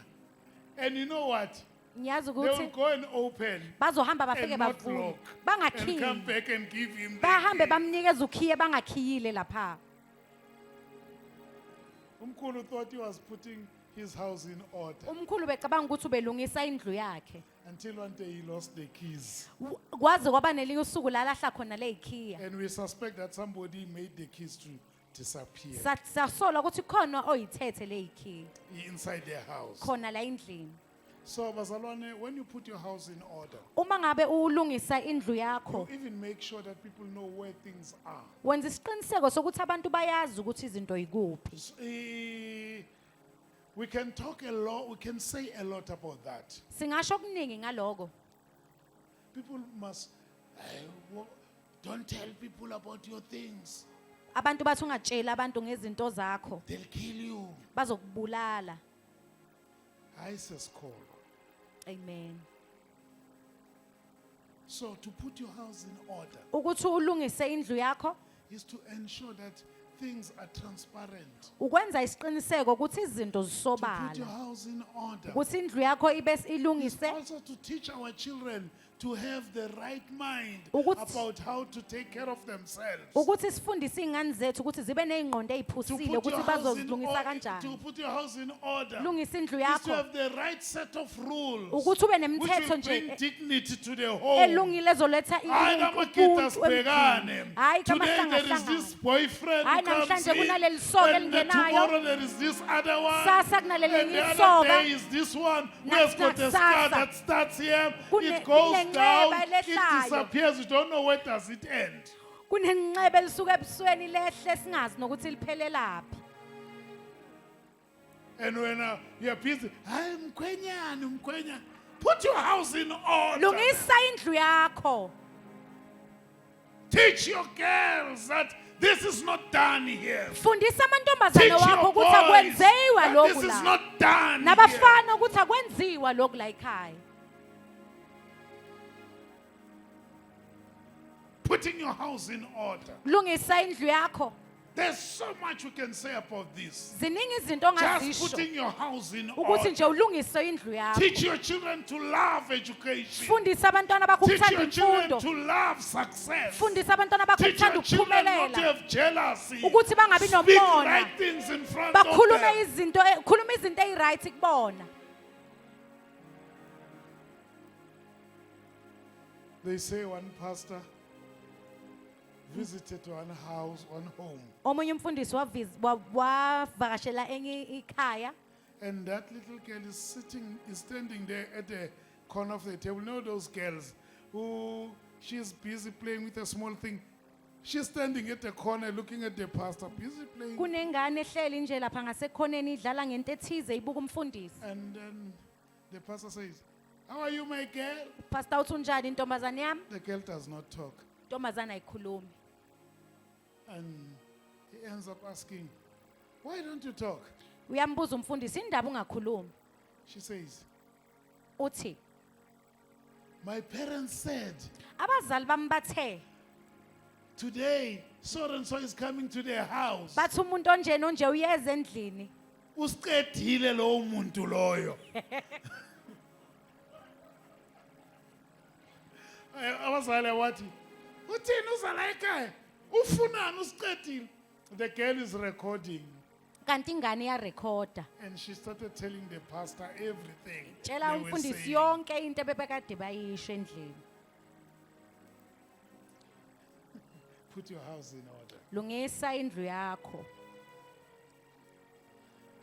And you know what? Ngiyazi They will ukuthi go and open bazohamba and bafike not bavule. lock. And come Bangakhiyi. back and give him the Bahambe key. bamnikeza ukhiye bangakhiyile lapha. Umkhulu thought he was putting his house in order Umkhulu becabanga ukuthi ubelungisa indlu yakhe. until one day he lost the keys. Kwaze kwaba nelinye usuku la lahla khona lezikhiya. And we suspect that somebody made the keys to disappear Sasola ukuthi khona oyithethe lezikhiya inside their house. khona la endlini. So, Bazalwane, when you put your house in order, Uma ngabe ulungisa indlu you yakho, even make sure that people know where things are. wenza isiqiniseko sokuthi abantu bayazi ukuthi izinto yikuphi. We can talk a lot, we can say a lot about that. Singasho okuningi ngaloko. People must, don't tell people about your things. abantu bathi ungatsheli abantu ngezinto zakho they'll kill you. bazokubulala. Hayi sesikholwa. Amen. So to put your house in order Ukuthi ulungise indlu yakho is to ensure that things are transparent. ukwenza isiqiniseko ukuthi izinto To put your zisobala. house in order Ukuthi indlu yakho ibe is ilungise also to teach our children to have the right mind Ukuthi- about how to take care of themselves. ukuthi sifundise izingane zethu ukuthi zibe nezingqondo To eziphusile put your ukuthi house in bazozilungisa order, kanjani. to put your house in order Lungisa indlu is to yakho have the right set of rules ukuthi ube which nemithetho will nje bring dignity to the home. elungile ezoletha Hayi kamakita ubuntu sibhekane. emzini. Hayi Today there is kamahlanga this boyfriend Hayi who comes namhlanje in, kunaleli soka and elingenayo. tomorrow there is this other one. Sasa kunaleli And the elinye other isoka. day is this one who has got a Nakusasa. scar that starts here. Kune- It goes kunenceba down, it elehlayo. disappears. You don't know where does it end. kunenqebe elisuka ebusweni lehle singazi nokuthi liphelelaphi. And when you're busy, hayi mkhwenyana. Put your house in order. Lungisa indlu yakho. Teach your girls that this is not done here. Fundisa amantombazane Teach wakho your ukuthi boys akwenziwa that lokhu this is la. not done here. Nabafana ukuthi akwenziwa lokhu la ekhaya. Putting your house in order. Lungisa indlu yakho. There's so much we can say about this. Ziningi izinto Just ongazisho putting your house in ukuthi order. nje ulungise indlu yakho. Teach your children to love education. Fundisa abantwana bakho Teach ukuthanda your children imfundo. to love success. Fundisa abantwana bakho Teach ukuthanda your children not to ukuphumelela. have jealousy. Ukuthi bangabi Speak nomona. right things in front of Bakhulume them. izinto khuluma izinto eziright kubona. They say one pastor visited one house, one home, Omunye umfundisi wavakashela enye ikhaya. and that little girl is standing there at the corner of the table. You know those girls who she's busy playing with a small thing. She's standing at the corner looking at the pastor, busy playing. Kunengane ehleli nje lapha ngasekhoneni idlala ngento ethize ibuka umfundisi. And then the pastor says, "How are you, my girl?" Pastor uthi unjani intombazane yami? The girl does not talk. Intombazane ayikhulumi. And he ends up asking, "Why don't you talk?" Uyambuza umfundisi indaba ungakhulumi. She says, Uthi "My parents said, abazali bami bathe today so and so is coming to their house. bathi umuntu onjena onje uyeza endlini. Usiqedile lo muntu loyo." Abazali wathi, "Uthini uza la ekhaya? Ufunani usiqedile?" The girl is recording Kanti ingane iyarekhoda. and she started telling the pastor everything. Tshela they were umfundisi saying. yonke into ebebekade bayisho endlini. Put your house in order. Lungisa indlu yakho.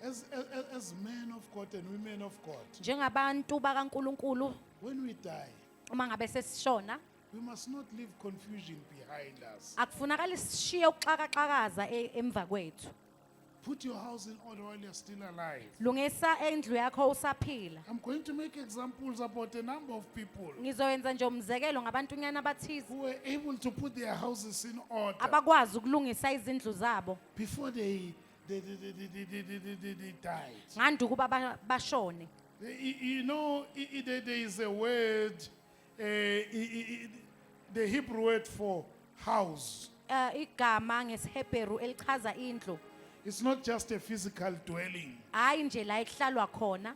As men of God and women of God, Njengabantu bakaNkuluNkulu when we die, uma ngabe sesishona we must not leave confusion behind us. akufunakala sishiye ukuxakaxakaza emva kwethu. Put your house in order while you're still alive. Lungisa endlu yakho usaphila. I'm going to make examples about a number of people Ngizoyenza nje umzekelo ngabantunyana abathize who were able to put their houses in order abakwazi ukulungisa izindlu zabo before they died. ngandi ukuba bashone. You know, there is a word, the Hebrew word for house. Igama ngesiHebheru elichaza indlu. It's not just a physical dwelling. Hayi nje la ekuhlalwa khona.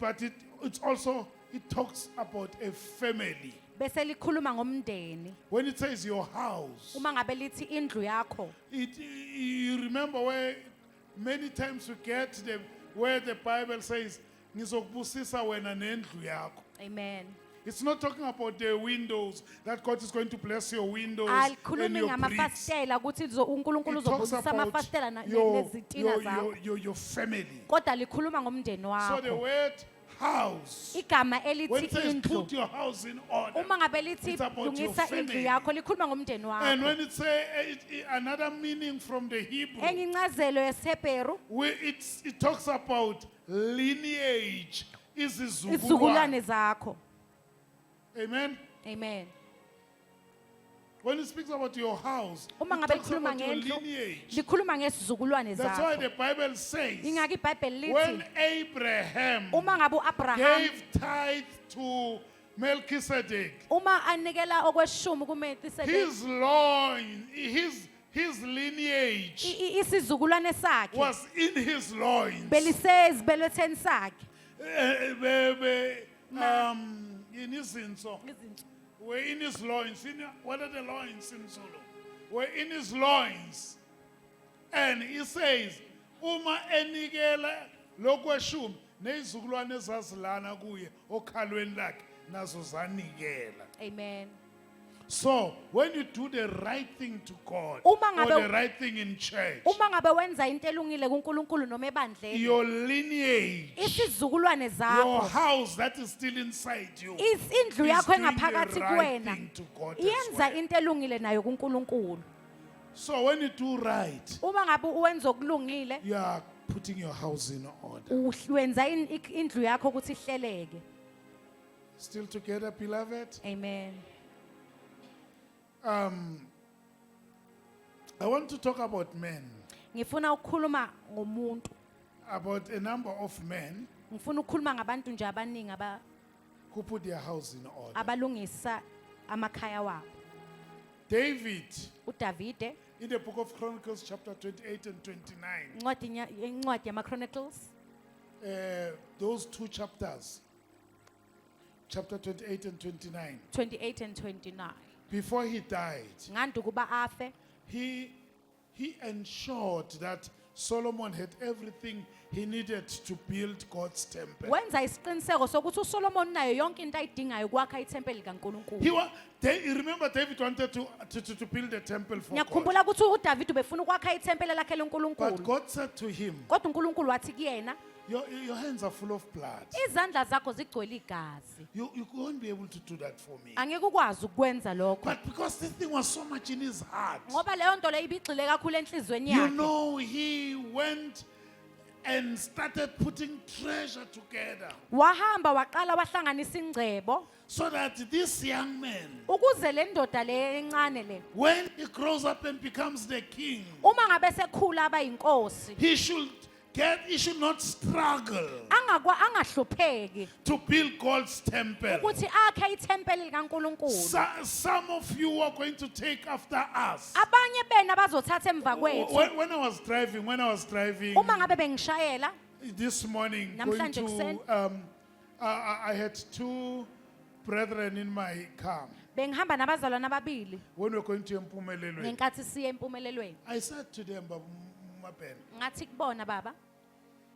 But it's also, it talks about a family. Bese likhuluma ngomndeni. When it says your house, Uma ngabe lithi indlu yakho. you remember where many times we get where the Bible says, "Ngizokubusisa wena nendlu yakho." Amen. It's not talking about the windows, that God is going to bless your windows and Alikhulumi your bricks. ngamafastela ukuthi uNkulunkulu It talks uzobusisa about amafastela your, nezitina zakho. your family. Kodwa likhuluma ngomndeni So the wakho. word house, Igama when elithi it says indlu. put your house in order, Uma ngabe lithi it's about your lungisa family. indlu yakho likhuluma ngomndeni And wakho. when it says another meaning from the Hebrew, Enye incazelo yesiHebheru it talks about lineage, izizukulwane zakho. Amen. Amen. When it speaks about your house, Uma it ngabe talks likhuluma about your ngendlu, lineage. likhuluma ngesizukulwane That's why zakho. the Bible says, Ingaki iBhayibheli when lithi Abraham uma ngabe uAbraham gave tithe to Melchizedek, uma anikela okweshumi kuMelkisedeki his loin, his lineage isizukulwane sakhe was in his loins. belisezibeletheni sakhe. In his inso. We're in his loins. What are the loins in Zulu? We're in his loins. And he says, Uma enigela lokweshum nezizukulwane ezazilana kuye okhalweni lakhe nazo zanikela. Amen. So when you do the right thing to God Uma or ngabe- the right thing in church, Uma ngabe wenza into elungile kuNkulunkulu noma ebandleni, your lineage, isizukulwane your zakho, house that is still inside you, indlu is yakho doing engaphakathi the right kuwena thing to God as yenza well. into elungile nayo kuNkulunkulu. So when you do right, Uma ngabe uwenza okulungile, you are putting your house in order. wenza indlu yakho ukuthi ihleleke. Still together, beloved? Amen. I want to talk about men, Ngifuna ukukhuluma ngomuntu. about a number of men Ngifuna ukukhuluma ngabantu nje abaningi who put their house in order. abalungisa amakhaya wabo. David, uDavide, in the book of Chronicles, chapter 28 and 29, incwadi yama-Chronicles, those two chapters, chapter 28 and 29, 28 and 29. before he died, Ngandi ukuba afe, he ensured that Solomon had everything he needed to build God's temple. wenza isiqiniseko sokuthi uSolomon nayo yonke into ayidingayo ukwakha ithempeli kaNkulunkulu. You remember David wanted to build a temple for God. Ngiyakhumbula ukuthi uDavide ubefuna ukwakha ithempeli lakhe But leNkulunkulu. God said to him, Kodwa uNkulunkulu wathi kuyena, your hands are full of blood. izandla zakho zigcwele igazi. You won't be able to do that for me. Angeke ukwazi ukwenza lokho. But because this thing was so much in his heart, Ngoba leyo nto leyo ibigxile kakhulu enhlizweni you yakhe. know, he went and started putting treasure together Wahamba waqala wahlanganisa ingcebo so that this young man, ukuze le ndoda le encane le when he grows up and becomes the king, uma ngabe sekhula aba yinkosi he should not struggle angahlupheki to build God's temple. ukuthi akhe ithempeli likaNkulunkulu. Some of you are going to take after us. Abanye bena bazothatha emva kwethu. When I was driving Uma ngabe bengishayela this morning, going Namhlanje to, kuseni. I had two brethren in my car bengihamba nabazalwane ababili when we were going to Mpumelelweni. ngenkathi siye empumelelweni. I said to them, "Baba Mabena, Ngathi kubona baba,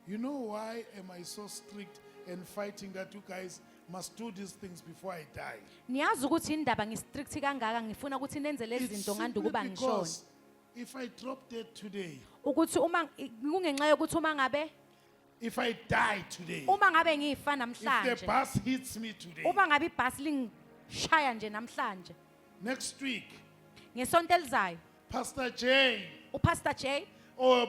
you know why am I so strict and fighting that you guys must do these things before I die? niyazi ukuthi indaba ngistrict kangaka ngifuna ukuthi nenze lezi It's zinto ngande simply ukuba ngishona. because if I drop dead today, Ukuthi uma kungenxa yokuthi uma ngabe if I die today, uma ngabe ngifa if the namhlanje, bus hits me today, uma ngabe ibhasi lingishaya nje namhlanje, next week, ngesonto elizayo, Pastor Jay uPastor J or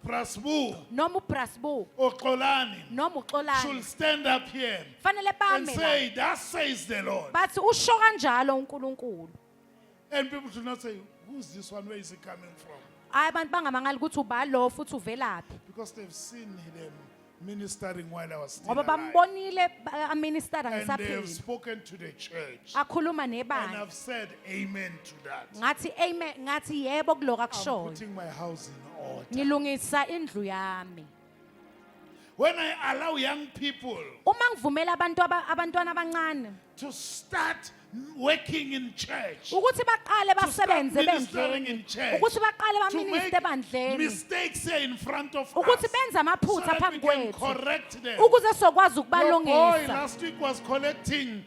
Prasbu noma uBrasbu or Kolani noma should uXolani stand up here fanele and bame la say, "Thus says the Lord." bathi usho kanjalo uNkulunkulu. And people should not say, "Who's this one? Where is he coming from?" Hayi abantu bangamangali ukuthi ubalo futhi uvelaphi Because they've seen them ministering while I was still ngoba alive. bambonile aminister And they have ngisaphila spoken to the church. akhuluma And nebandla. I've said amen to that. Ngathi amen, ngathi yebo kuloko I'm akushoyo. putting my house in order. Ngilungisa indlu yami. When I allow young people Uma ngivumela abantwana abancane to start working in church, ukuthi baqale to start basebenze ministering in bendleni, church, ukuthi baqale to baminister make ebandleni, mistakes here in front of ukuthi us, benze so amaphutha that we phambi can kwethu, correct them. ukuze sokwazi Your boy ukubalungisa. last week was collecting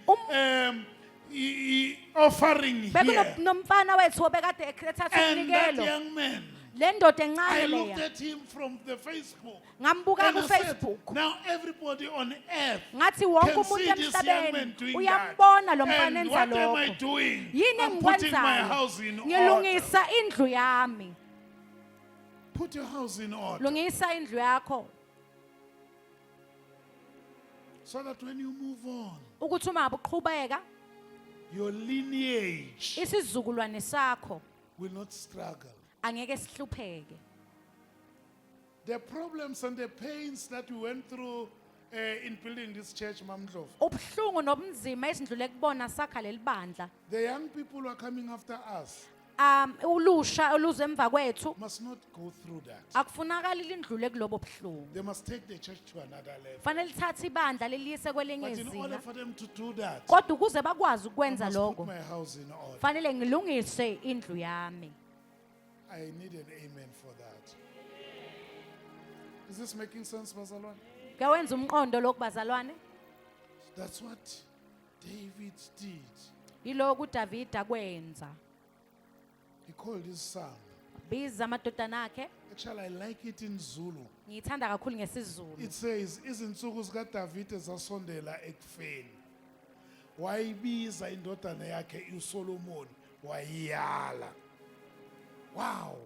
offering here. Bekunomfana wethu obekade ethatha And that umnikelo. young man, Le ndoda I encane looked leya at him from the Facebook. ngambuka And I said, kuFacebook. now everybody on earth Ngathi wonke can umuntu see this young man emhlabeni doing that. uyambona lo mfana And enza what am I lokho. doing? Yini I'm putting my house engikwenzayo? in order. Ngilungisa indlu yami. Put your house in order. Lungisa indlu yakho So that when you move on, ukuthi uma ngabe uqhubeka your lineage isizukulwane sakho will not struggle. angeke sihlupheke. The problems and the pains that we went through in building this church, Mamdlovu, Ubuhlungu nobunzima esindlule kubona sakha leli bandla. the young people who are coming after us Ulusha oluze emva kwethu must not go through that. akufunakali lindlule kulobo buhlungu. They must take the church to another level. Fanele lithathe ibandla leliyise kwelinye But in order izinga. for them to do that, Kodwa ukuze bakwazi I ukwenza must put lokho, my house in order. fanele ngilungise indlu yami. I need an amen for that. Is this making sense, Bazalwane? Kuyawenza umqondo lokhu bazalwane? That's what David did. Yilokhu uDavida kwenza. He called his son. Biza amadodana akhe. Actually, I like it in Zulu. Ngiyithanda kakhulu ngesizulu. It says, izinsuku zikaDavide zasondela ekufeni. Wayibiza indodana yakhe uSolomon wayiyala. Wow.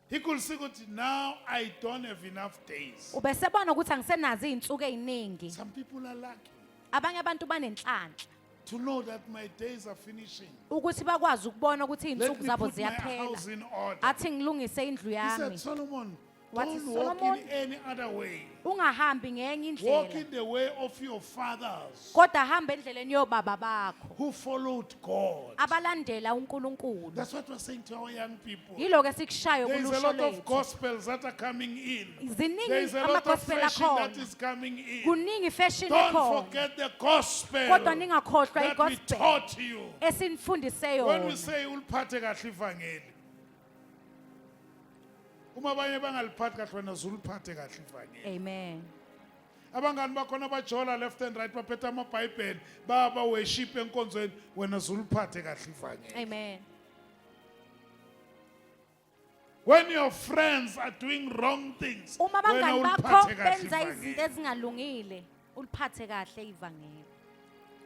He could see that now I don't have enough days. Ubesebona ukuthi angisenazo izinsuku eziningi. Some people are lucky Abanye abantu banenhlanhla to know that my days are finishing. ukuthi bakwazi ukubona ukuthi Let izinsuku me zabo put my ziyaphela. house in order. Athi ngilungise indlu He said, yami. Solomon, Wathi, don't walk Solomon, in any other way. Ungahambi ngenye Walk indlela. in the way of your fathers Kodwa hamba endleleni yobaba bakho. who followed God. Abalandela uNkulunkulu. That's what we're saying to our young people. Yiloko esikushayo There is a kulusho lot of lethu. gospels that are coming in. Ziningi There is a lot of ama-gospel fashion that akhona. is coming in. Kuningi fashion Don't ekhona. forget the gospel Kodwa ningakhohlwa that we igospel taught you. esinifundise When we yona. say uliphathe kahle ivangeli. Uma abanye bangaliphathi kahle wena zuliphathe kahle ivangeli. Amen. Abangani bakhona bajola left and right baphethe amabhayibheli baba worship enkonzweni wena zuliphathe kahle ivangeli. Amen. When your friends are doing wrong things, Uma wena abangani bakho uliphathe kahle benza izinto ivangeli. ezingalungile, uliphathe kahle ivangeli.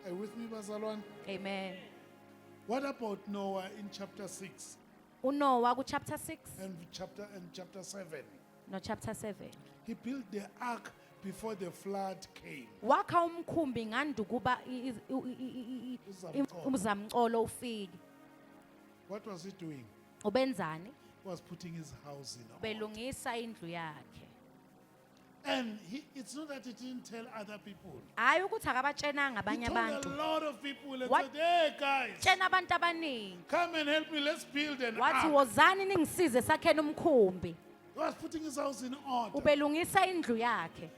Are you with me, bazalwane? Amen. What about Noah in chapter 6 uNoah ku chapter 6 and chapter 7? no chapter 7. He built the ark before the flood came. Wakha umkhumbi ngandi kuba Uzamcolo. umzamcolo ufike. What was he doing? Ubenzani? He was putting his house in order. Belungisa indlu yakhe. And it's not that he didn't tell other people. Hayi ukuthi akabatshenanga He abanye told a abantu. lot of people and What? said, hey guys, Tshena abantu abaningi. come and help me, let's build an Wathi ark. wozani ningisize sakhena umkhumbi. He was putting his house in order. Ubelungisa indlu yakhe.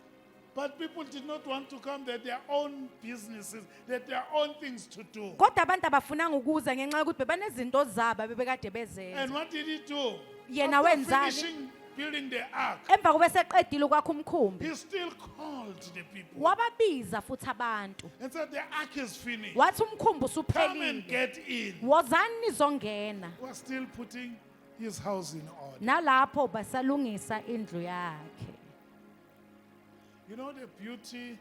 But people did not want to come. They had their own businesses, they had their own things to do. Kodwa abantu abafunanga ukuza ngenxa yokuthi bebanezinto zabo bebekade And bezenza. what did he do? Yena After wenzani? finishing building the ark, Emva kube seqedile ukwakha umkhumbi. he still called the people Wababiza futhi abantu. and said, the ark is finished. Wathi umkhumbi Come and usuphelile. get in. Wozani nizongena. He was still putting his house in order. Nalapho basalungisa indlu yakhe. You know the beauty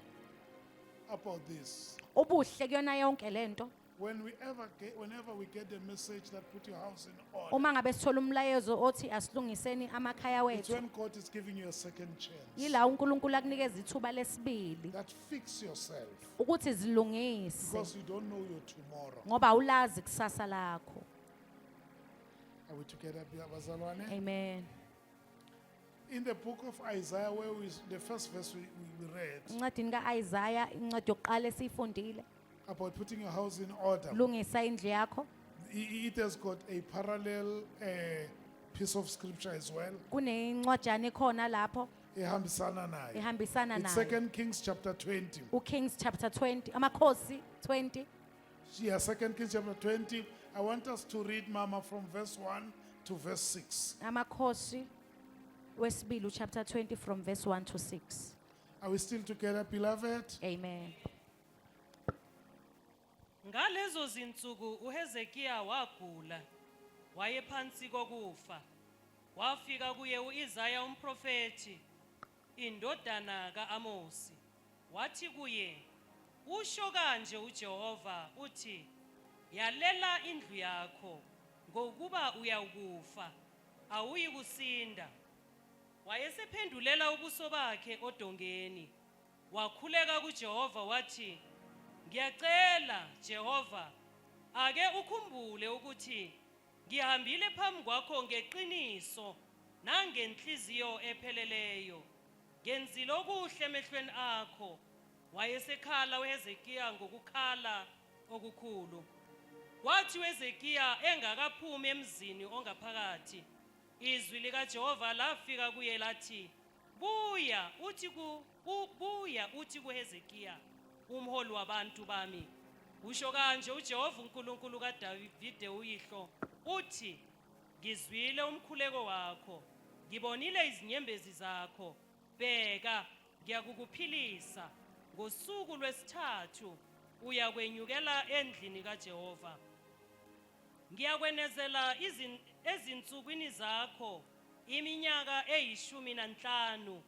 about this? Ubuhle kuyona yonke lento. Whenever we get the message that put your house in order, Uma ngabe sithola umlayezo othi asilungiseni amakhaya it's wethu. when God is giving you a second chance. Yila uNkulunkulu akunikeza ithuba lesibili That fix yourself ukuthi zilungise because you don't know your tomorrow. ngoba awulazi kusasa lakho. Are we together, bazalwane? Amen. In the book of Isaiah, the first verse we read Incwadini kaIsaiah incwadi yokuqala esifundile about putting your house in order, lungisa indlu yakho. it has got a parallel piece of scripture as well. Kunencwajana ekhona lapho Ehambisana nayo. ehambisana It's nayo. 2 Kings chapter 20. uKings chapter 20, amakhosi 20. Yeah, 2 Kings chapter 20. I want us to read, Mama, from verse 1 to verse 6. Amakhosi wesibili chapter 20 from verse 1 to 6. Are we still together, beloved? Amen. Ngalezo zinsuku uHezekiya wagula wayephansi kokufa wafika kuye uIsaya umprofeti indodana kaAmosi wathi kuye usho kanje uJehova uthi yalela indlu yakho ngokuba uyawukufa awuyikusinda wayesephendulela ubuso bakhe odongeni wakhuleka kuJehova wathi ngiyacela Jehova ake ukhumbule ukuthi ngihambile phambi kwakho ngeqiniso nangenhliziyo epheleleyo ngenzile okuhle emehlweni akho. Wayesekhala uHezekiya ngokukhala okukhulu. Kwathi uHezekiya engakaphumi emzini ongaphakathi, izwi likaJehova lafika kuye lathi, buya uthi kuHezekiya, umholi wabantu bami. Usho kanje uJehova uNkulunkulu kaDavide uyihlo, uthi, ngizwile umkhuleko wakho, ngibonile izinyembezi zakho, bheka ngiyakukuphilisa. Ngosuku lwesithathu uyakwenyukela endlini kaJehova. Ngiyakwenezela ezinsukwini zakho iminyaka 15,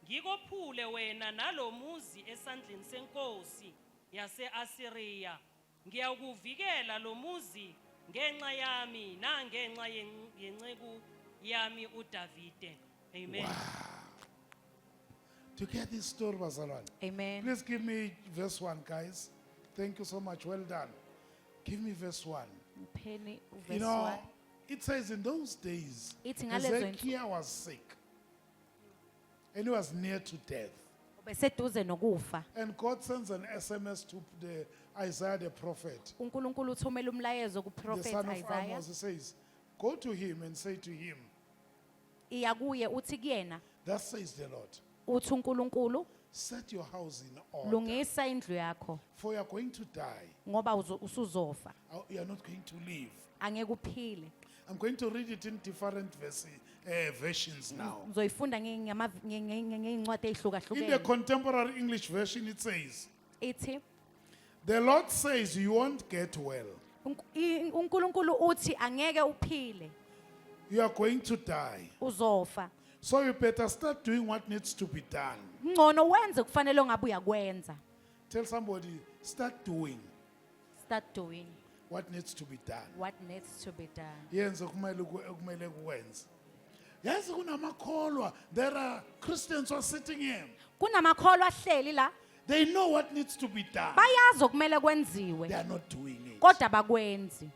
ngikophule wena nalomuzi esandleni senkosi yase-Asiriya. Ngiyakuvikela lo muzi ngenxa yami nangenxa yenceku yami uDavide. Amen. To get this story, bazalwane. Amen. Please give me verse 1, guys. Thank you so much. Well done. Give me verse 1. Pheni You uverse know, 1. it says in those days, Ithi ngalezo Hezekiah was sick. And he was near to death. Beseduze nokufa. And God sends an SMS to the Isaiah the prophet, uNkulunkulu uthumela umlayezo the kuProfet son of Isaiah. Amos. He says, go to him and say to him, Iya kuye uthi kuyena, thus says the Lord, uthi uNkulunkulu, set your house in order, lungisa indlu yakho for you are going to die. ngoba usuzofa. You are not going to live. Angeke uphile. I'm going to read it in different versions now. Ngizoyifunda ngeincwadi In the ezihlukahlukene. contemporary English version, it says, Ithi the Lord says you won't get well. uNkulunkulu uthi angeke uphile, You are going to die. uzofa. So you better start doing what needs to be done. Ngcono wenze kufanele ngabe uyakwenza. Tell somebody, start doing Start doing what needs to be done. what needs to be done. Yenze okumele kukwenze. Yazi kunamakholwa. There are Christians who are sitting here. Kunamakholwa ahleli la, They know what needs to be done. bayazi okumele kwenziwe They are not doing it. kodwa bakwenzi.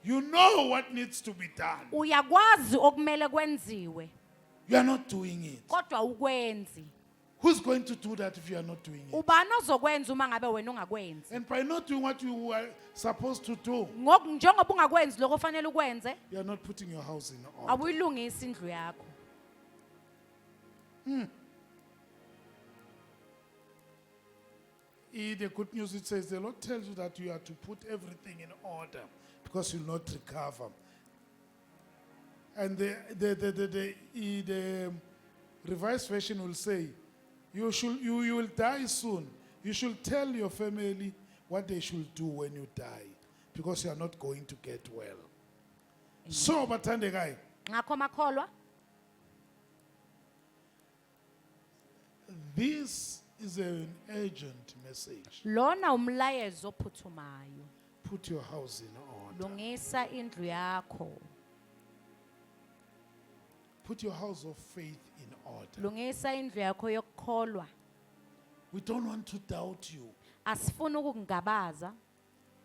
You know what needs to be done. Uyakwazi okumele kwenziwe You are not doing it. kodwa ukwenzi. Who's going to do that if you are not doing it? Ubani ozokwenza uma ngabe wena ungakwenzi? And by not doing what you were supposed to do, Njengoba ungakwenzi lokho ofanele ukwenze, you are not putting your house in order. awuyilungisi indlu yakho. The good news, it says the Lord tells you that you are to put everything in order because you'll not recover. And the revised version will say, you will die soon. You should tell your family what they should do when you die because you are not going to get well. So, Batande guy, Ngakho makholwa, this is an urgent message. lona umlayezo ophuthumayo. Put your house in order. Lungisa indlu yakho. Put your house of faith in order. Lungisa indlu yakho yokukholwa. We don't want to doubt you, Asifuni ukukungabaza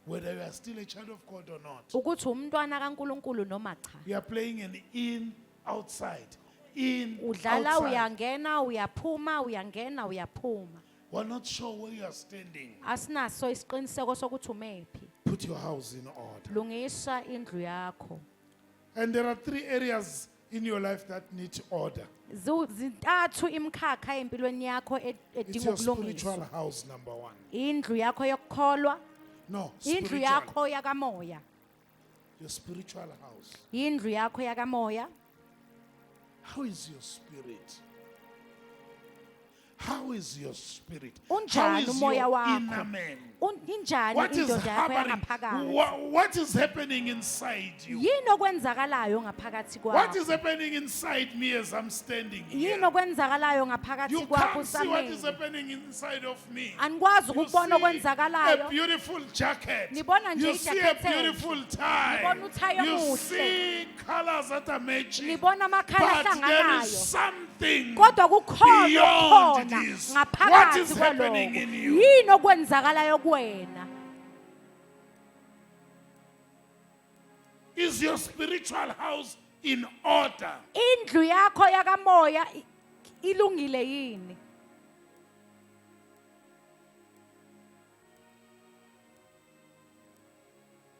whether you are still a child of God or not. ukuthi umntwana kaNkuluNkulu noma cha. We are playing an in, outside, in, Udlala outside. uyangena, uyaphuma, uyangena, uyaphuma. We're not sure where you are standing. Asinaso isiqiniseko sokuthi umephi. Put your house in order. Lungisa indlu yakho. And there are 3 areas in your life that need order. Zintathu imkhakha empilweni yakho It's edinga your spiritual ukulungiswa. house, number 1. Indlu yakho yokukholwa, No, indlu spiritual. yakho yakamoya. Your spiritual house. Indlu yakho yakamoya. How is your spirit? How is your spirit? Unjani How is umoya your wakho? inner man? Injani What is indoda yakho happening? yangaphakathi? What is happening inside you? Yini okwenzakalayo ngaphakathi What kwakho? is happening inside me as I'm standing here? Yini okwenzakalayo ngaphakathi You kwakho can't see what is usamele? happening inside of me. Anikwazi You ukubona see a okwenzakalayo. beautiful jacket. Nibona nje You see a ijacket enhle. beautiful tie. Nibona uthayi You omuhle. see colors that are matching. Nibona amakhala But there ahlanganayo. is something something kodwa kukhona beyond okukhona this. What ngaphakathi is happening kwalokho in you? yini okwenzakalayo kuwena Is your spiritual house in order? indlu yakho yakamoya ilungile yini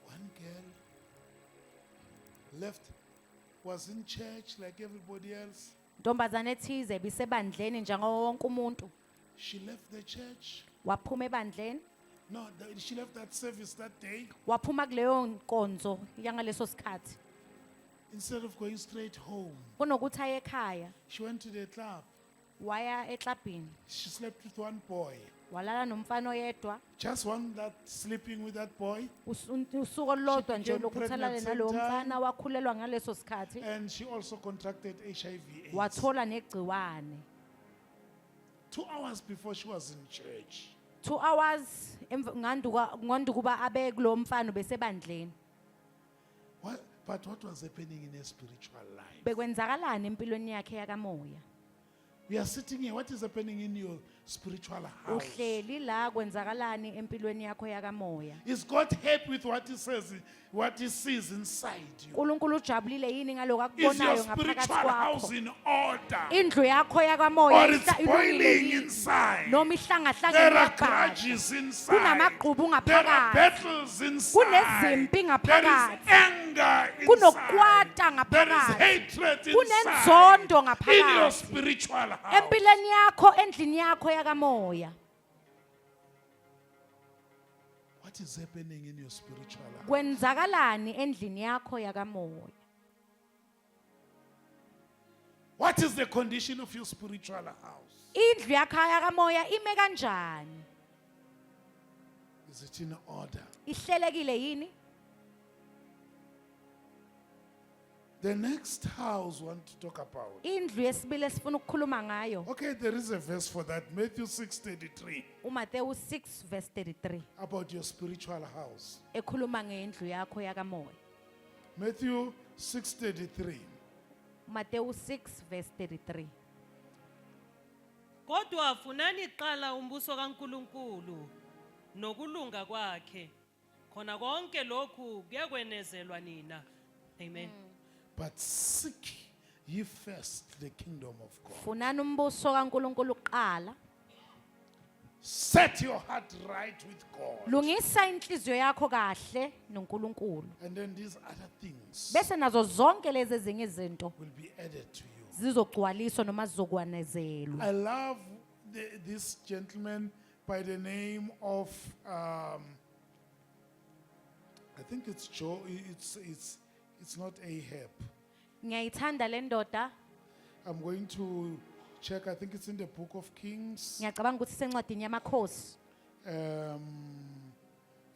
One girl left, was in church like everybody else. ntombazane ethize bisebandleni njengawo wonke umuntu She left the church. waphuma ebandleni No, she left that service that day. waphuma kuleyo nkonzo yangaleso sikhathi Instead of going straight home, kunokuthi aye ekhaya she went to the club. waya eklabhini She slept with one boy. walala nomfana oyedwa Just one that sleeping with that boy. usuku olulodwa nje became lokuthi alale pregnant nalowo same time. mfana wakhulelwa ngaleso sikhathi And she also contracted HIV/AIDS. wathola negciwane 2 hours before she was in church. 2 hours ngandukuba abe kulo mfana besebandleni But what was happening in her spiritual life? bekwenzakalani empilweni yakhe yakamoya We are sitting here. What is happening in your spiritual house? uhleli la kwenzakalani empilweni yakho yakamoya Is God happy with what He says, what He sees inside you? uNkulunkulu ujabulile yini ngaloko Is your akubonayo ngaphakathi spiritual house kwakho in order? indlu yakho yakamoya Or it's ilungile spoiling yini? inside? noma There ihlangahlangene are yabhada grudges inside. kunamagqubu There are ngaphakathi battles inside. kunezimpi There is ngaphakathi anger kunokwata inside. There is ngaphakathi hatred kunenzondo inside. In your ngaphakathi spiritual house. empilweni yakho endlini yakho yakamoya What is happening in your spiritual house? kwenzakalani endlini yakho yakamoya What is the condition of your spiritual house? indlu yakho yakamoya ime kanjani Is it in order? ihlelekile yini The next house we want to talk about. indlu yesibili esifuna ukukhuluma ngayo Okay, there is a verse for that. Matthew 6:33 uMateyu 6 verse 33 about your spiritual house. ekhuluma ngendlu yakho yakamoya Matthew 6:33. Mateyu 6 verse 33 Kodwa funani qala umbuso kaNkuluNkulu nokulunga kwakhe. Khona konke lokhu kuyakwenezelwa nina. Amen. But seek ye first the kingdom of God. funani umbuso kaNkuluNkulu kuqala Set your heart right with God. lungisa inhliziyo yakho kahle noNkulunkulu And then these other things bese nazo zonke lezi ezinye izinto will be added to you. zizogcwaliswa noma zizokwanezelwa I love this gentleman by the name of, I think it's Joe, it's not Ahab. ngiyayithanda le ndoda I'm going to check, I think it's in the book of Kings. ngiyacabanga ukuthi sencwadini yamakhosi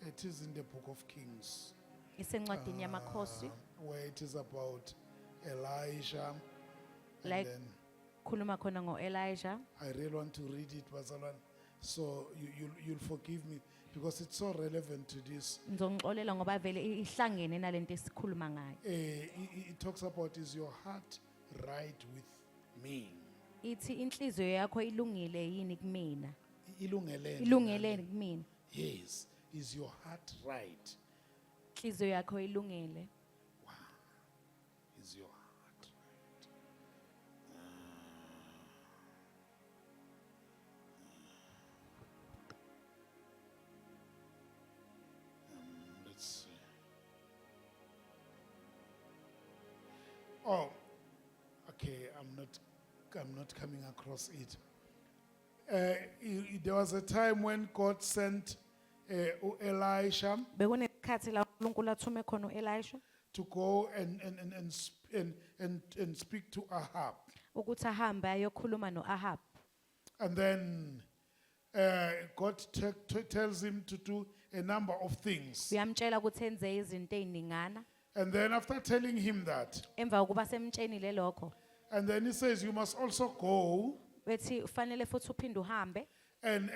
It is in the book of Kings, isencwadini yamakhosi where it is about Elijah. And Like- then khuluma khona ngo-Elijah I really want to read it, Bazalwane. So you'll forgive me because it's so relevant to this. ngizongixolela ngoba vele ihlangene nalento esikhuluma ngayo It talks about, is your heart right with me? ithi inhliziyo yakho ilungile yini kumina Ilungele ilungele kumina Yes. Is your heart right? inhliziyo yakho ilungile Is your heart right? Let's see. Oh, okay. I'm not coming across it. There was a time when God sent Elisha bekunesikhathi la uNkulunkulu athume khona uElisha to go and speak to Ahab. ukuthi ahambe ayokhuluma noAhab And then God tells him to do a number of things. uyamtshela ukuthi enze izinto eziningana And then after telling him that, emva kokuba semtshenile lokho and then he says, you must also go bethi ufanele futhi uphinde uhambe and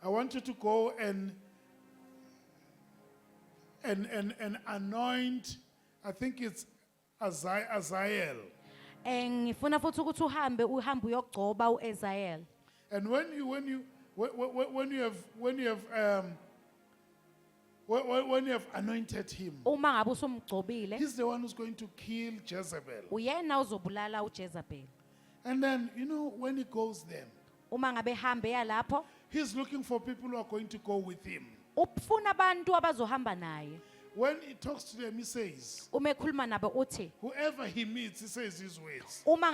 I want you to go and anoint, I think it's Azael. Ngifuna futhi ukuthi uhambe uyogcoba uEzayel. And when you have anointed him, Uma ngabe usumgcobile, he's the one who's going to kill Jezebel. uyena uzobulala uJezebel. And then, when he goes there, Uma ngabe hambe yalapho, he's looking for people who are going to go with him. ufuna abantu abazohamba naye. When he talks to them, he says, Uma ekhuluma nabo uthi, whoever he meets, he says his words. noma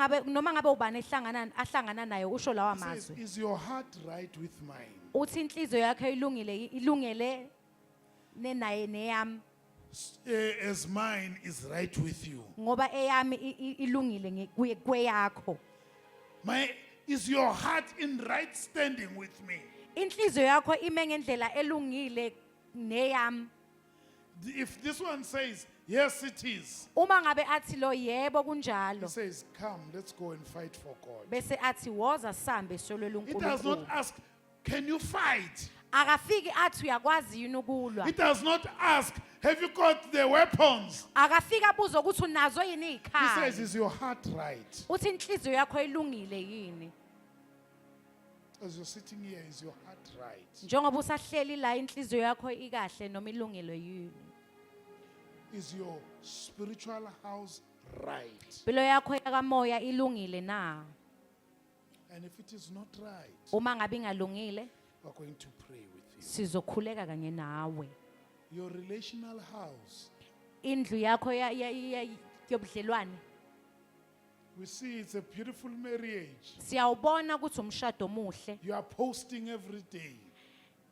ngabe ubani ahlangana naye usho lawa He says, mazwi. is your heart right with mine? Uthi inhliziyo yakho ilungele naye neyami As mine is right with you. ngoba eyami ilungile kweyakho. Is your heart in right standing with me? Inhliziyo yakho ime ngendlela elungile neyami. If this one says, yes, it is, Uma ngabe athi lo yebo he kunjalo, says, come, let's go and fight for God. bese athi woza sambe solwela He does not uNkulunkulu. ask, can you fight? Akafiki athi uyakwazi yini ukulwa. He does not ask, have you got the weapons? Akafiki abuze ukuthi unazo yini He says, izikhali. is your heart right? Uthi inhliziyo yakho ilungile yini. As you're sitting here, is your heart right? Njengoba usahleli la inhliziyo yakho ikahle noma ilungile yini. Is your spiritual house right? Impilo yakho yakamoya ilungile na? And if it is not right, Uma ngabe ingalungile, we're going to pray with you. sizokhuleka kanye nawe. Your relational house, Indlu yakho yobudlelwane, we see it's a beautiful marriage. siyawubona ukuthi umshado omuhle. You are posting every day.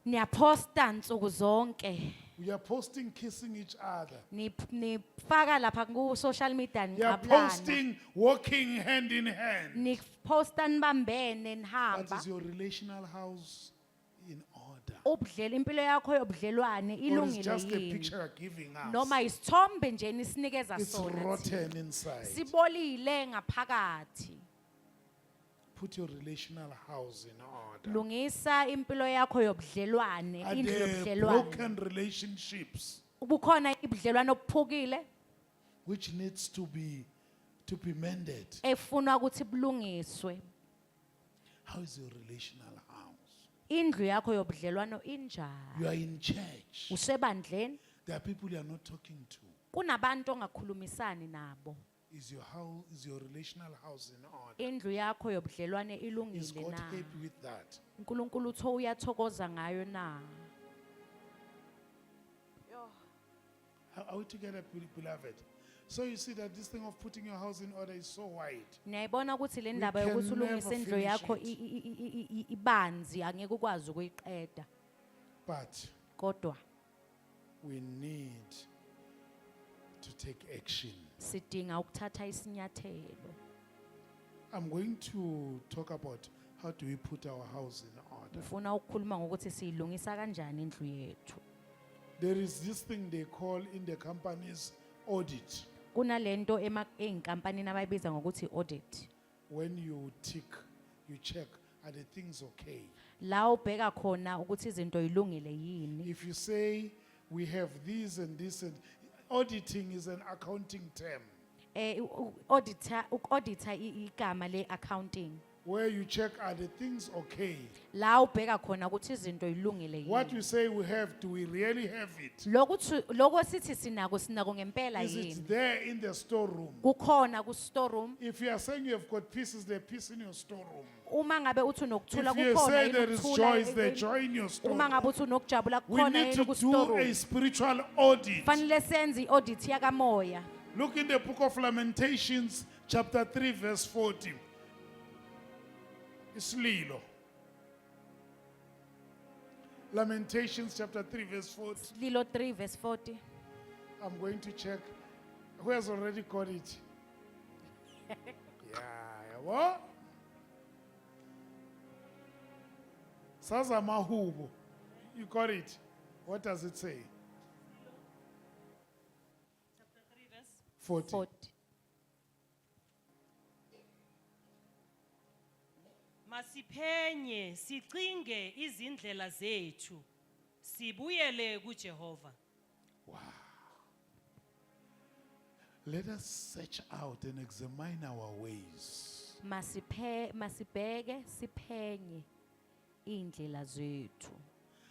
Niyaposta nsuku zonke. We are posting kissing each other. Nifaka lapha ku social media You are niqablana. posting walking hand in hand. Niposta nibambene But nihamba. is your relational house in order? Ubudlela impilo yakho yobudlelwane Or is ilungile just a yini? picture you're giving us? Noma isithombe nje nisinikeza It's sona. rotten inside. Sibolile ngaphakathi. Put your relational house in order. Lungisa impilo yakho yobudlelwane, Are indlu there yobudlelwane. broken relationships Ubukhona ibudlelwane obuphukile which needs to be mended? efuna ukuthi bulungiswe. How is your relational house? Indlu yakho yobudlelwane injani? You are in church. Usebandleni, There are people you are not talking to. kunabantu ongakhulumisani nabo. Is your relational house in order? Indlu yakho yobudlelwane Is ilungile God na? happy with that? uNkulunkulu utho uyathokoza ngayo na? Are we together, beloved? So you see that this thing of putting your house in order is so wide. Niyayibona ukuthi le We ndaba can yokuthi ulungise never indlu finish yakho it. ibanzi angeke ukwazi ukuyiqeda. But Kodwa we need to take action. sidinga ukuthatha isinyathelo. I'm going to talk about how do we put our house in order. Ngifuna ukukhuluma ngokuthi siyilungisa kanjani indlu yethu. There is this thing they call in the companies audit. Kunalento einkampanini abayibiza ngokuthi audit. When you tick, you check, are the things okay? La ubheka khona ukuthi izinto yilungile yini. If you say we have this and this and auditing is an accounting term Auditor igama le accounting. where you check are the things okay? La ubheka khona ukuthi izinto yilungile What yini. we say we have, do we really have it? Lokho sithi sinako ngempela Is it yini. there in the storeroom? Kukhona ku storeroom. If you are saying you have got pieces, there are pieces in your storeroom. Uma ngabe uthi unokuthula If you kukhona say yini there is ukuthula joy, is there joy in your Uma storeroom? ngabe uthi unokujabula We kukhona need yini to ku do a storeroom. spiritual audit. Fanele senze i-audit yakamoya. Look in the book of Lamentations, chapter 3, verse 40. Isililo. Lamentations, chapter 3, verse 40. Lilo 3 verse 40. I'm going to check. Who has already got it? Yeah, what? Saza Mahubo. You got it. What does it say? 40. 40. Masiphenye sicinge izindlela zethu sibuyele kuJehova. Let us search out and examine our ways. masibheke siphenye indlela zethu.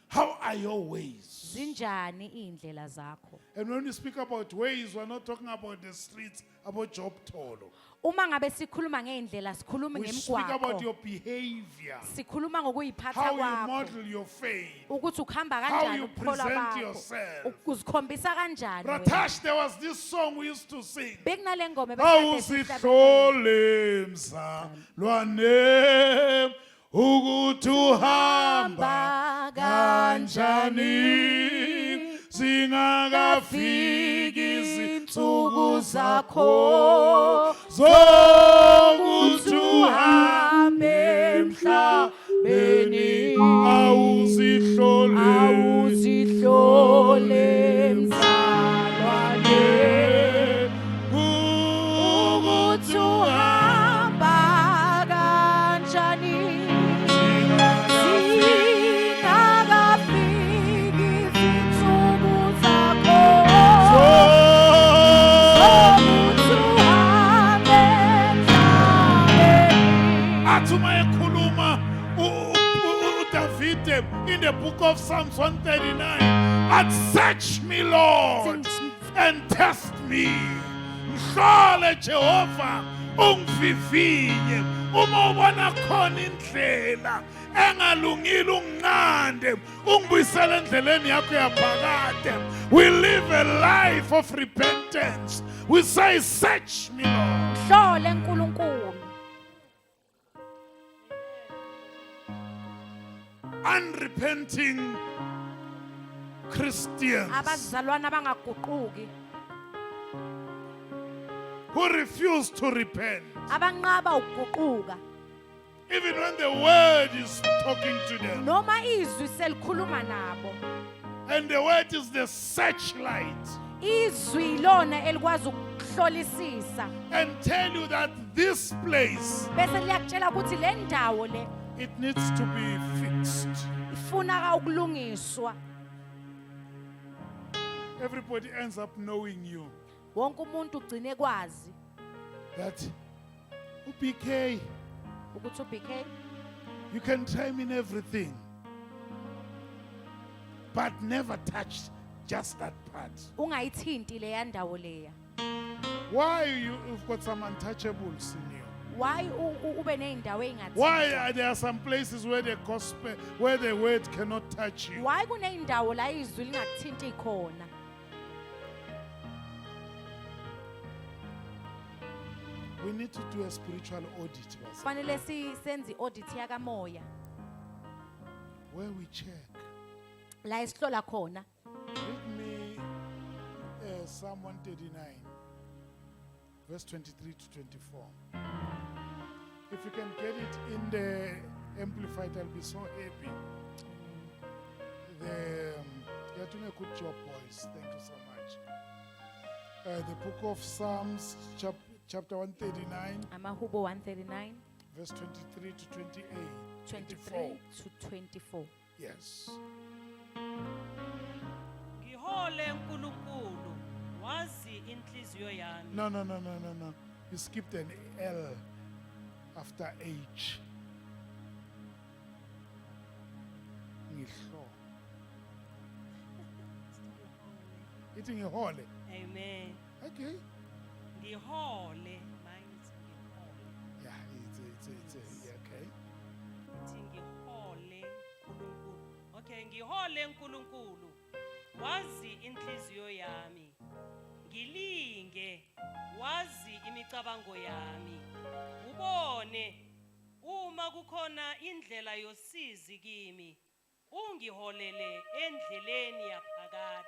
How are your ways? Zinjani indlela zakho? And when we speak about ways, we're not talking about the streets, about Job Tolo. Uma ngabe sikhuluma ngeindlela sikhuluma We speak about ngemigwaqo. your behavior, Sikhuluma ngokuyiphatha how you kwakho. model your faith. Ukuthi ukhamba How kanjani you ukukholwa present kwakho. yourself. Uzikhombisa kanjani wena? Ratash, there was this song we used to sing. Bekunale ngoma ebekade sihlabelele. Awusihlole mzalwane ukuthi uhamba kanjani zingakafiki izinsuku zakho zokuthi uhambe emhlabeni awusihlole Awuzihlole mzalwane ukuthi uhamba kanjani zingakafiki izinsuku zakho zokuthi uhambe emhlabeni. Athuma ekhuluma uDavide in the book of Psalms 139 at search me Lord and test me mhlole Jehova ungivivinye uma ubona khona indlela engalungile unginqande ungibuyisele endleleni yakho yaphakade. We live a life of repentance. We say search me Lord. Hlole uNkulunkulu. Unrepenting Christians Abazalwana abangaguquki, who refuse to repent, abanqaba ukuguquka, even when the word is talking to them, noma izwi selikhuluma nabo. and the word is the searchlight, Izwi lona elikwazi ukuhlolisisa and tell you that this place, bese liyakutshela ukuthi le ndawo le it needs to be fixed. ifuna ukulungiswa. Everybody ends up knowing you. Wonke umuntu ugcine kwazi That UPK, ukuthi uBK you can try me in everything, but never touch just that part. ungayithinti le yandawo leya. Why you've got some untouchables in you? Why ube neindawo engathi? Why are there some places where the gospel, where the word cannot touch you? Why kuneindawo la izwi lingakuthinti khona? We need to do a spiritual audit, Pastor, Kufanele senze audit yakamoya where we check. la isihlola khona. Read me Psalm 139, verse 23 to 24. If you can get it in the Amplified, I'll be so happy. You're doing a good job, boys. Thank you so much. The book of Psalms, chapter 139, Amahubo 139, verse 23 to 28. 23 to 24. Yes. ngihole uNkulunkulu wazi inhliziyo yami. No. You skipped an L after H. Ngihlo. It's ngihole. Amen. Okay. Ngihole, mine is ngihole. Yeah, it's yeah, okay. Ithi ngihole uNkulunkulu. Okay, ngihole uNkulunkulu wazi inhliziyo yami. Ngilinge wazi imicabango yami. Ubone uma kukhona indlela yosizi kimi. Ungiholele endleleni yaphakade.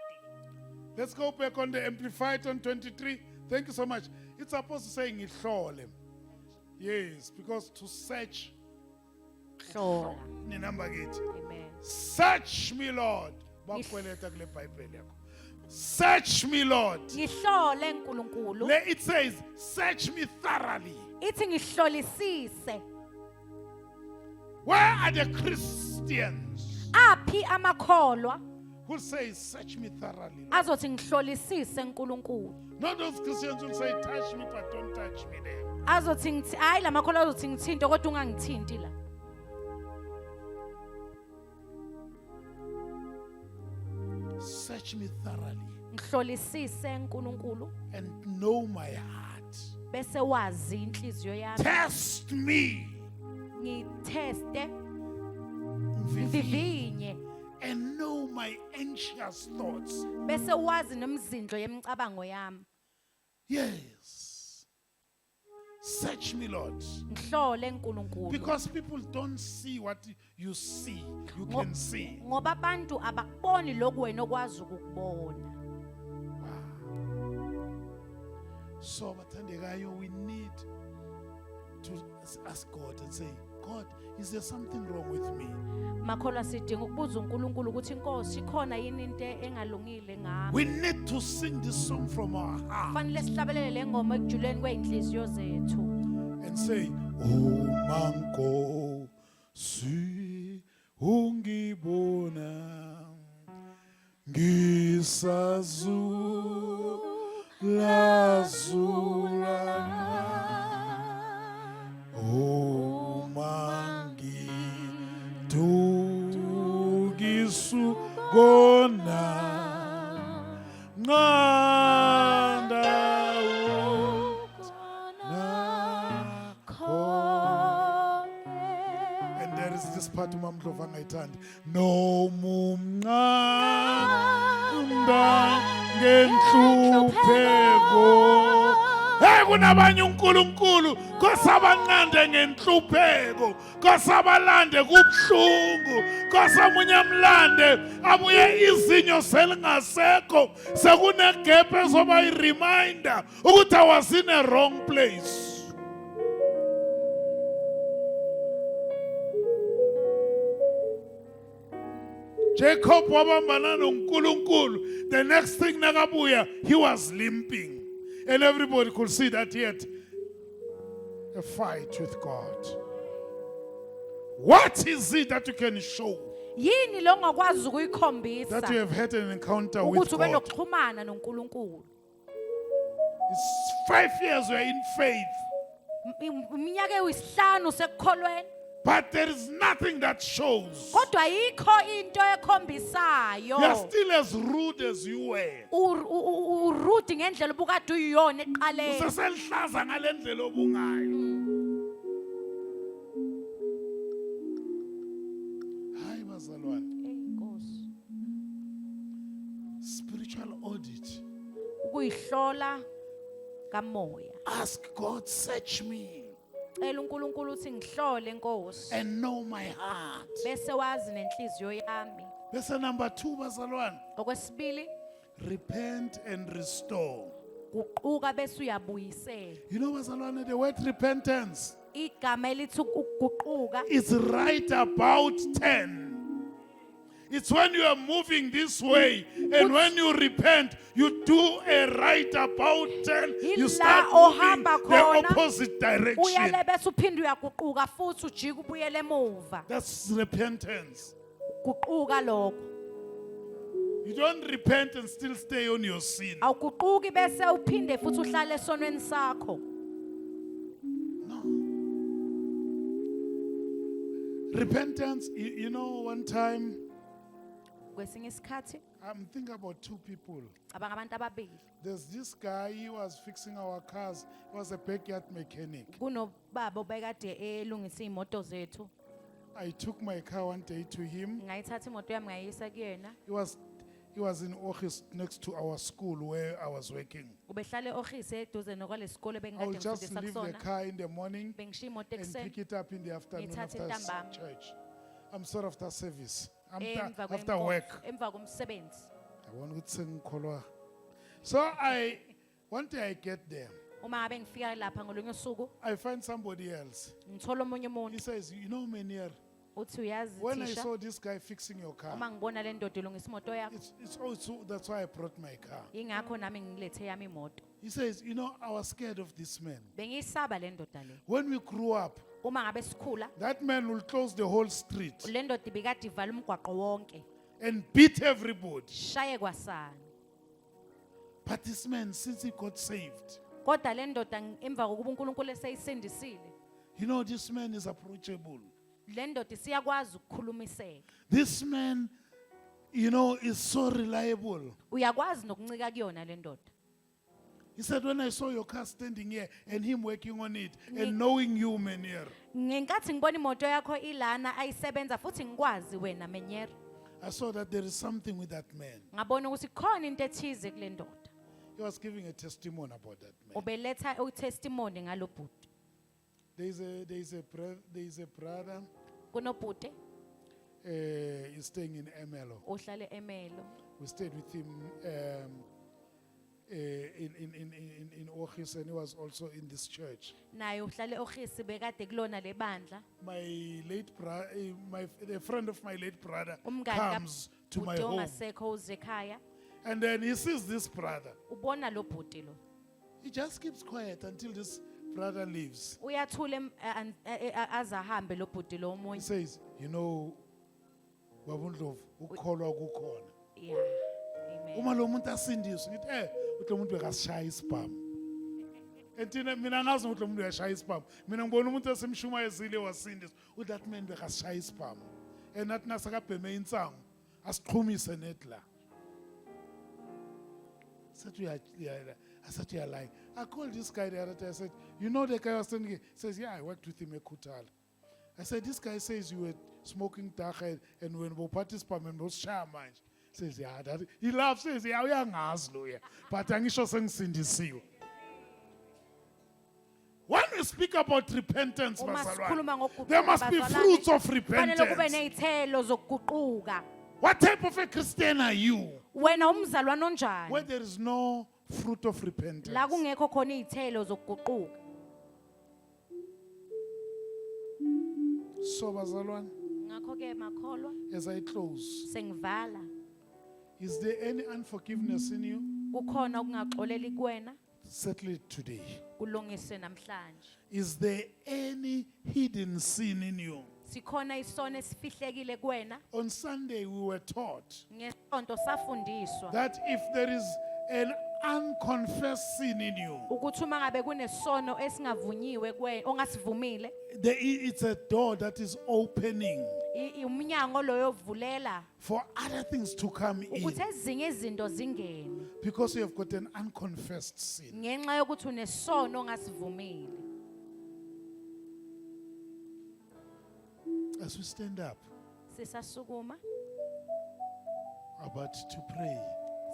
Let's go back on the Amplified on 23. Thank you so much. It's supposed to say ngihlole. Yes, because to search. Hlola. Ninamba kithi. Amen. Search me, Lord. Bakweleta kule Bible yakho. Search me, Lord. Ngihlole uNkulunkulu. It says, search me thoroughly. Ithi ngihlolisise. Where are the Christians Aphi amakholwa who say, search me thoroughly. Lord." azothi ngihlolisise nkulunkulu. Not those Christians who say, touch me, but don't touch me there. Azothi hayi la makholwa azothi ngithinte kodwa ungangithinti la. Search me thoroughly Ngihlolisise nkulunkulu and know my heart. bese wazi inhliziyo yami. Test me Ngitheste, Vivi, ngivinye and know my anxious thoughts. bese wazi nomzindlo yemicabango yami. Yes. Search me, Lord. Ngihlole nkulunkulu. Because people don't see what you see. You Ngo- can see. Ngoba abantu abakuboni lokhu wena okwazi ukubona. So, Bathandekayo, we need to ask God and say, God, is there something wrong with me? Makholwa sidinga ukubuza uNkulunkulu ukuthi Nkosi ikhona yini into engalungile ngami. We need to sing this song from our heart Kufanele sihlabelele le ngoma ekujuleni kweinhliziyo zethu. and say, Oh, Manko, si ungibona, Oh, mangi tugisu gona nganda and there is this part uMamdlova angayithandi no mumncanda ngenhlupheko. Hey, kunabanye uNkulunkulu kosabanqande ngenhlupheko, kosabalande kubhlungu, kosamunye amlande abuye izinyo selingasekho, sekunegepe ezoba i-reminder ukuthi I was in a wrong place. Jacob wabambana noNkulunkulu. The next thing nakabuya, he was limping. And everybody could see that he had a fight with God. What is it that you can show Yini lo ngakwazi ukuyikhombisa that you have had an encounter with ukuthi ube God? nokuxhumana noNkulunkulu? It's 5 years we are in faith, Iminyaka ewisihlanu sekukholweni but there is nothing that shows. kodwa yikho into You are ekhombisayo. still as rude as you were. Urudi ngendlela obukade uyiyona eqaleni. Useselihlaza ngale ndlela obungayo. Hayi bazalwane. Enkosi. Spiritual audit. Ukuyihlola kamoya. Ask God, search me Cela uNkulunkulu uthi ngihlole Nkosi and know my heart. bese wazi nenhliziyo yami. Bese number 2 bazalwane. Okwesibili Repent and restore. guquka bese uyabuyisela. You know bazalwane, the word repentance Igama elithi ukuguquka is right about 10. It's when you are moving this way and when you repent, you do a right about 10. You Ila start moving ohamba the khona, opposite direction. uyale bese uphinde uyaguquka futhi ujika ubuyele emuva. That's repentance. Guquka lokho. You don't repent and still stay on your sin. Awuguquki bese uphinde futhi uhlale esonweni sakho. No. Repentance, you know, one time, Kwesinye isikhathi I'm thinking about 2 people. abangabantu ababili. There's this guy, he was fixing our cars. He was a backyard mechanic. Kunobaba obekade elungisa imoto zethu. I took my car one day to him. Ngayithatha imoto yami ngayisa kuyena. He was in office next to our school where I was working. Ubehlale eoffice eduze nokwalesikole I bengikade would just ngifundisa leave the kusona. car in the morning Bengishiya imoto and ekseni pick it up in the afternoon Ngithathe after ntambama. church. I'm sorry, after service. emva After kwenkonzo, work. emva komsebenzi. Yabona ukuthi sengikholwa. So one day I get there. Uma ngabe ngifika lapha ngolunye usuku I find somebody else. ngithola omunye He umuntu says, you know, Menier, uthi uyazi when I thisha saw this guy fixing your car, uma ngibona le ndoda ilungisa imoto yakho it's also, that's why I brought my car. ingakho nami ngilethe yami imoto. He says, you know, I was scared of this man. Bengiyisaba le ndoda le. When we grew up, Uma ngabe sikhula that man will close the whole street. le ndoda ibikade ivala umgwaqo wonke. and beat everybody. shaye kwasana. But this man, since he got saved, Kodwa le ndoda emva kokuba uNkulunkulu eseyisindisile, you know, this man is approachable. le ndoda siyakwazi ukukhulumiseka. This man, you know, is so reliable. Uyakwazi nokuncika kuyona le ndoda. He said, when I saw your car standing here and him working on it and knowing you, Menier, Ngenkathi ngibona imoto yakho ilana ayisebenza futhi ngikwazi wena Menyera, I saw that there is something with that man. ngabona ukuthi khona into ethize kule ndoda. He was giving a testimony about that man. Ubeletha utestimony ngalo bhuti. There is a brother, Kunobhuti he's staying in Emelo. ohlale eMelo. We stayed with him in Ochis, and he was also in this church. Naye uhlale eOgisi bekade kulona le bandla. My late brother, a friend of my late brother Umngani comes to my kabhuti home, ongasekho uze ekhaya. and then he sees this brother. Ubona lo bhuti lo. He just keeps quiet until this brother leaves. Uyathula aze ahambe lo bhuti lo He omunye. says, you know, Babundlovu, ukholwa kukhona. Yeah. Amen. Uma lo muntu asindiswe, ngithi uthi lo muntu bekasishaya isibhamu. Entina mina ngazi ukuthi lo muntu uyashaya isibhamu. Mina ngibona umuntu esemshumayezile wasindiswa, uthi that man bekasishaya isibhamu. Nathi nasakabheme insango, asiqhumise net la. I said, you're lying. I called this guy the other day. I said, you know the guy was standing here? He says, yeah, I worked with him at Kutal. I said, this guy says you were smoking dacha and when we participate in those shaman. Says, yeah, that. He laughs, says, yeah, we are ngazlo, but angisho sengisindisiwe. When we speak about repentance, Uma bazalwane, sikhuluma ngokuguquka, there must be bazalwane, fruits of kufanele kube repentance. nezithelo zokuguquka. What type of a Christian are you? Wena umzalwane Where onjani? there is no fruit of repentance. La kungekho khona izithelo zokuguquka. So, bazalwane, Ngakho ke makholwa as I close, sengivala. is there any unforgiveness in you? Kukhona ukungaxoleli kuwena, Settle it today. kulungise namhlanje. Is there any hidden sin in you? Sikhona isono esifihlekile kuwena. On Sunday, we were taught Ngesonto safundiswa that if there is an unconfessed sin in you, ukuthi uma ngabe kunesono esingavunyiwe kuwena ongasivumile, it's a door that is opening umnyango loyo vulela for other things to come in ukuthi ezinye izinto zingene because you have got an unconfessed sin. ngenxa yokuthi unesono ongasivumile. As we stand up, Sisasukuma about to pray,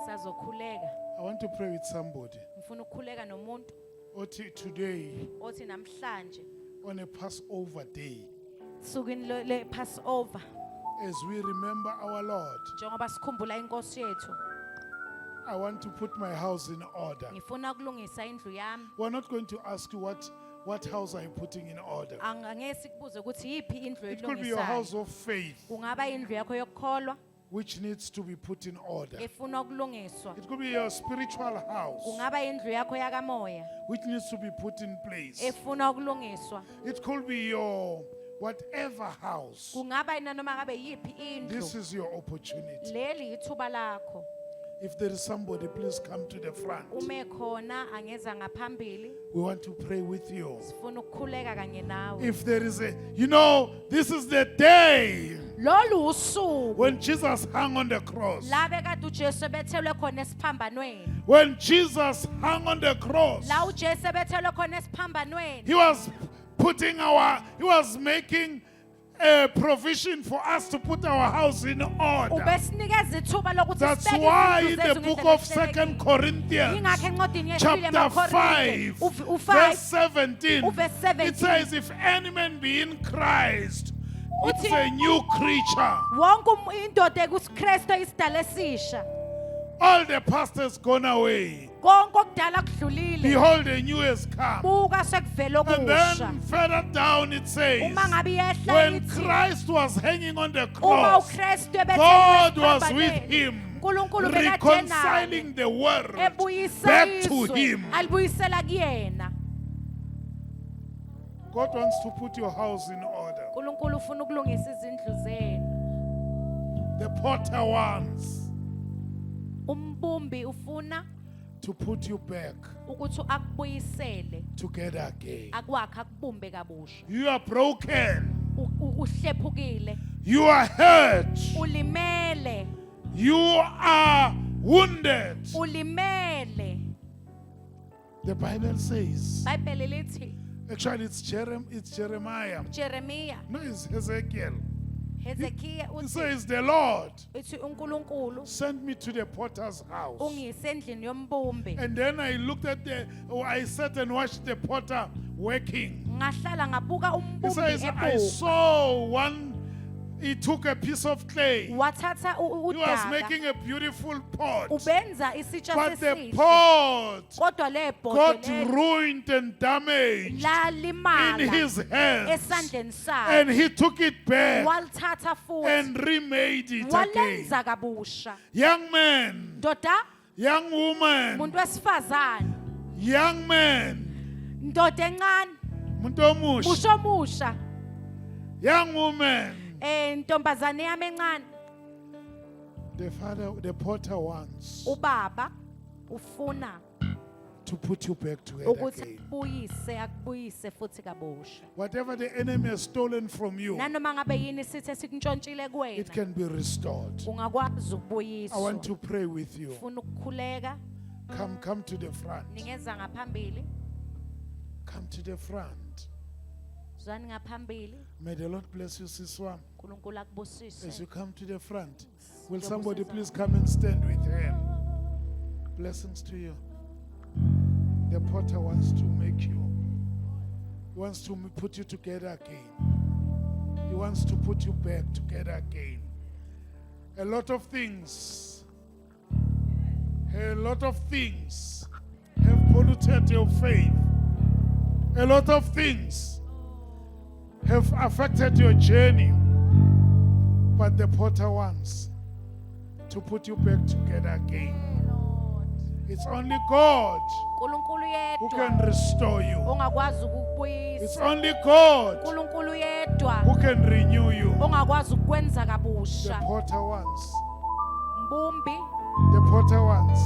sazokhuleka. I want to pray with somebody. Ngifuna ukukhuleka nomuntu Today, othi namhlanje on a Passover day, sukwini le Passover as we remember our Lord, njengoba sikhumbula inkosi yethu, I want to put my house in order. ngifuna ukulungisa indlu yami. We're not going to ask you what house are you putting in order. Angeke sikubuze ukuthi yipi indlu It could be your house elungisayo. of faith, Kungaba indlu yakho yokukholwa which needs to be put in order. efuna ukulungiswa. It could be your spiritual house, Kungaba indlu yakho yakamoya which needs to be put in place. efuna ukulungiswa. It could be your whatever house. Kungaba nanoma ngabe yipi This indlu. is your opportunity. Leli ithuba lakho. If there is somebody, please come to the front. Ume khona angeza ngaphambili. We want to pray with you. Sifuna ukukhuleka kanye nawe. If there is this is the day Lolu usuku when Jesus hung on the cross. la bekade uJesu bethelwe khona esiphambanweni. When Jesus hung on the cross, La uJesu bethelwe khona esiphambanweni. he was making a provision for us to put our house in order. Ubesinikeza ithuba lokuthi That's sibeke why izindlu in the zethu book ngendlela of 2 ehlelekile. Corinthians, Yingakho encwadini yesibili chapter emaKorinte, 5, u5 verse 17, uverse 17. it says, if any man be in Christ, it's Uthi- a new creature. wonke indoda kuKristu isidala esisha. All the past has gone away. Konke okudala kudlulile. Behold, a new has come. Buka sekuvela And okusha. then further down it says, Uma ngabe iyehla when ithi, Christ was hanging on the uma cross, uKristu ebethelwe God was with esiphambanweni, him, uNkulunkulu bekade reconciling naye, the world ebuyisa back to izwe, him. alibuyisela kuyena. God wants to put your house in order. uNkulunkulu ufuna ukulungisa izindlu zenu. The potter wants umbumbi ufuna to put you back ukuthi akubuyisele together again. akwakhe akubumbe kabusha. You are broken. Uhlephukile, You are hurt. ulimele, You are wounded. ulimele. The Bible says, Bible lithi actually it's Jeremiah. Jeremiah, No, it's Ezekiel. Hezekiah He uthi says, the Lord uthi uNkulunkulu sent me to the potter's house. ungiyise endlini yombumbi. And then I looked at I sat and watched the potter working. Ngahlala ngabuka He umbumbi says, I ebhuka. saw one, he took a piece of clay. Wathatha He was udaka making a beautiful pot. ubenza isitsha But the sesihle. pot Kodwa le got bhodle ruined and damaged in lalimala his hands. esandleni sakhe. And he took it back Walithatha futhi and remade it again. walenza kabusha. Young man, Ndoda, young woman, umuntu wesifazane, young man, ndoda encane, muntu omusha, musho musha, young woman. ntombazane yami encane. The potter wants Ubaba ufuna to put you back together ukuthi again. akubuyise futhi kabusha. Whatever the enemy has stolen from you, Nanoma ngabe yini sithe sikuntshontshile it kuwena, can be restored. ungakwazi I ukubuyiswa. want to pray with you. Ufuna ukukhuleka, Come to the front. ningeza ngaphambili, Come to the front. zwani ngaphambili. May the Lord bless you, Siswam. uNkulunkulu akubusise. As you come to the front, will somebody please come and stand with him? Blessings to you. The potter wants to make you, he wants to put you together again. He wants to put you back together again. A lot of things have polluted your faith. A lot of things have affected your journey. But the potter wants to put you back together again. It's only God uNkulunkulu who yedwa can restore you. ongakwazi It's ukukubuyisa. only God uNkulunkulu yedwa who can renew you. ongakwazi ukwenza The kabusha. potter wants, Mbumbi, the potter wants,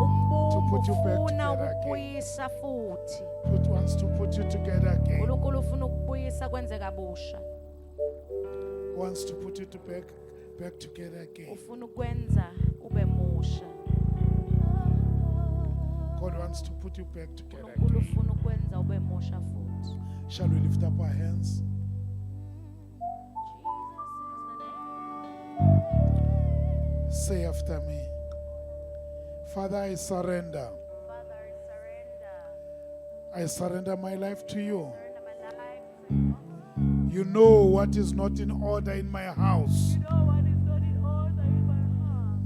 umbumbi put you back ufuna together again. ukubuyisa futhi. wants to put you together again. uNkulunkulu ufuna ukubuyisa kwenze kabusha. Wants to put you back together again. Ufuna ukwenza ube musha. God wants to put you back together uNkulunkulu again. ufuna ukwenza ube musha futhi. Shall we lift up our hands? Say after me. Father, I surrender. I surrender my life to you. You know what is not in order in my house.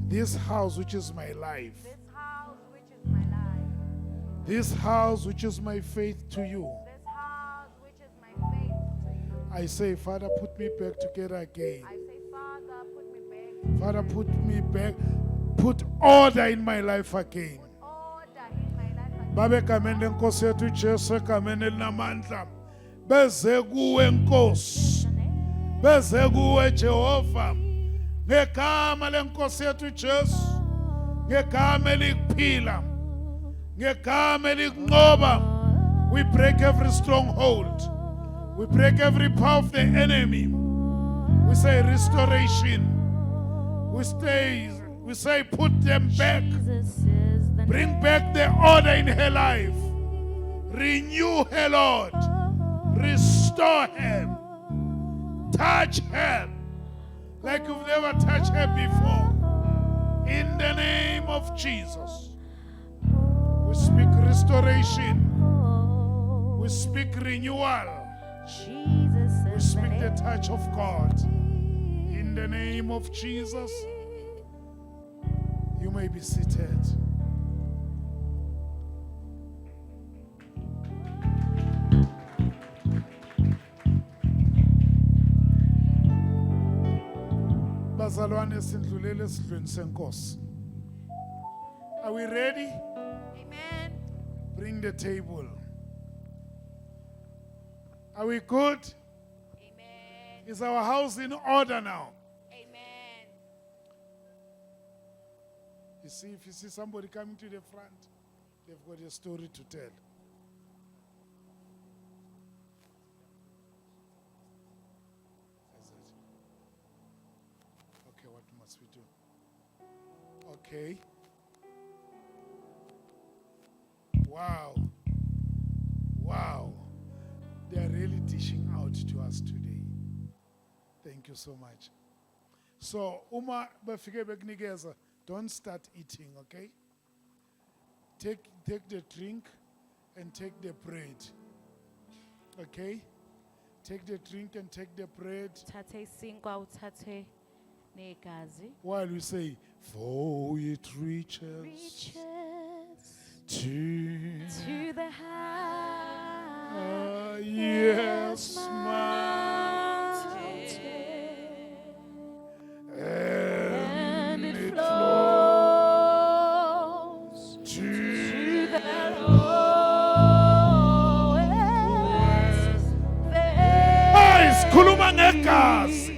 This house, which is my life. This house, which is my faith to you. I say, Father, put me back together again. Father, put me back. Put order in my life again. Babe kamende nkosi yethu Jesu kamende linamandla. Beze kuwe Nkosi. Beze kuwe Jehova. Ngegama lenkosi yethu Jesu. Ngegama elikuphila. Ngegama elikunqoba. We break every stronghold. We break every power of the enemy. We say restoration. We say put them back. Bring back the order in her life. Renew her, Lord. Restore her. Touch her like you've never touched her before. In the name of Jesus. We speak restoration. We speak renewal. We speak the touch of God. In the name of Jesus. You may be seated. Bazalwane sindlulele esidlweni senkosi. Are we ready? Amen. Bring the table. Are we good? Amen. Is our house in order now? Amen. You see, if you see somebody coming to the front, they've got a story to tell. Is it? Okay, what must we do? Okay. Wow. Wow. They are really dishing out to us today. Thank you so much. So, uma bafike bekunikeza, don't start eating, okay? Take the drink and take the bread. Okay? Take the drink and take the bread Uthathe isinkwa uthathe negazi. while we say, for it reaches Reaches to to the high. yes, mountain, And it it flows to to the lowest Guys, khuluma ngegazi.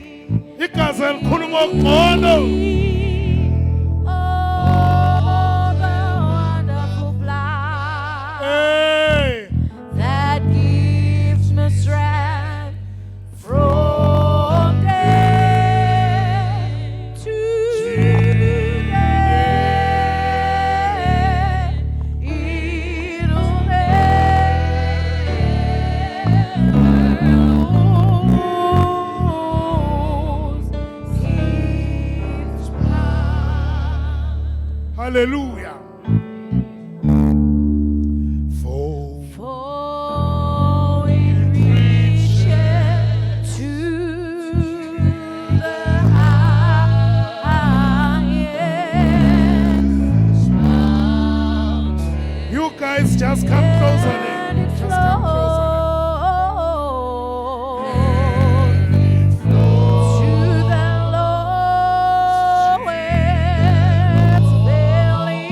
Igazi elikhuluma ngcono. Oh, the wonderful blood Hey, that gives me strength from day to day. It'll never lose its power. hallelujah. For For it reaches to the highest mountain, you guys just come closer and then. it Just come closer. flows to the lowest valley.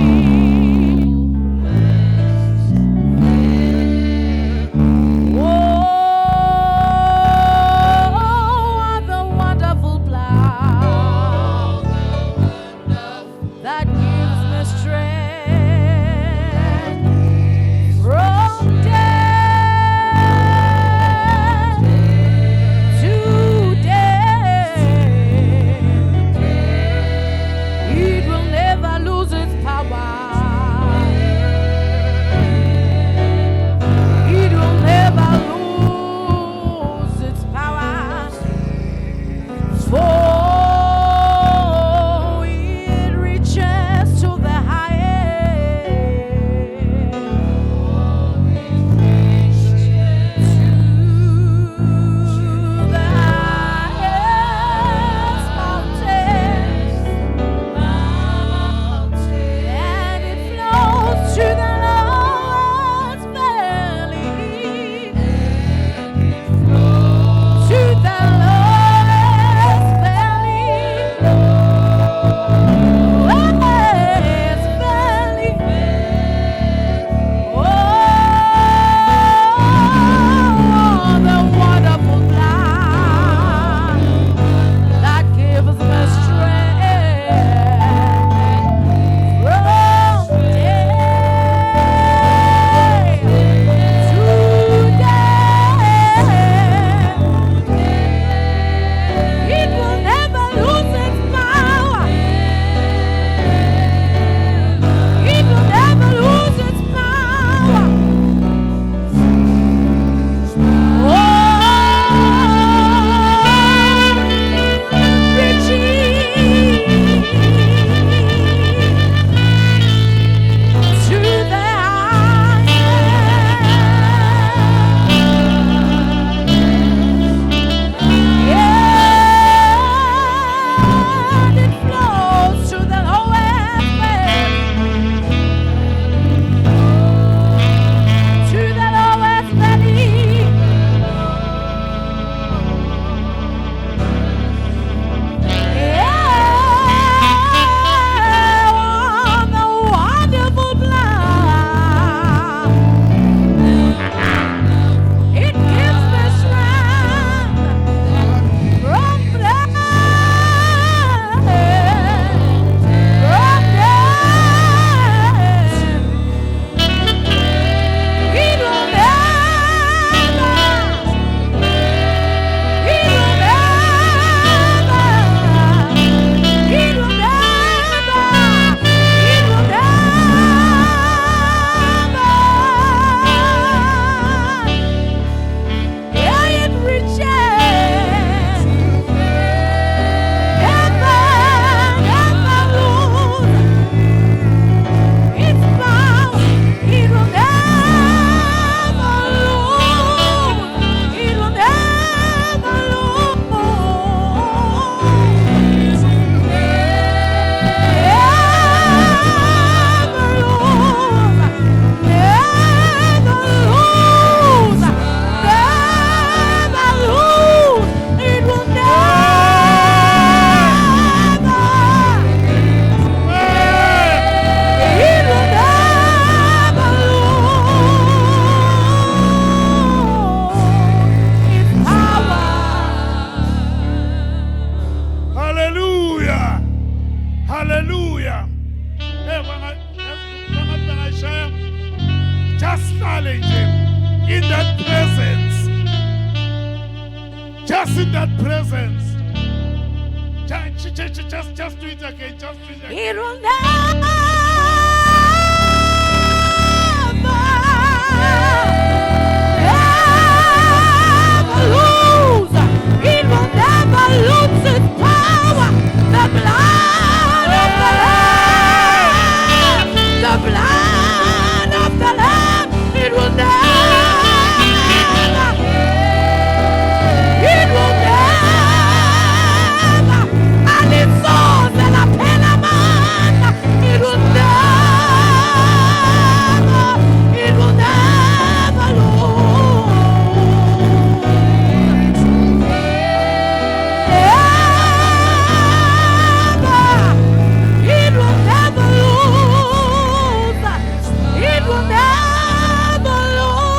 Just in that presence. Just do it again. Just do it again. It will never lose. It will never lose its power. The blood of the Lamb. The blood of the Lamb. It will never. It will never. And its souls and a penaman. It will never. It will never lose. It will never lose. It will never lose.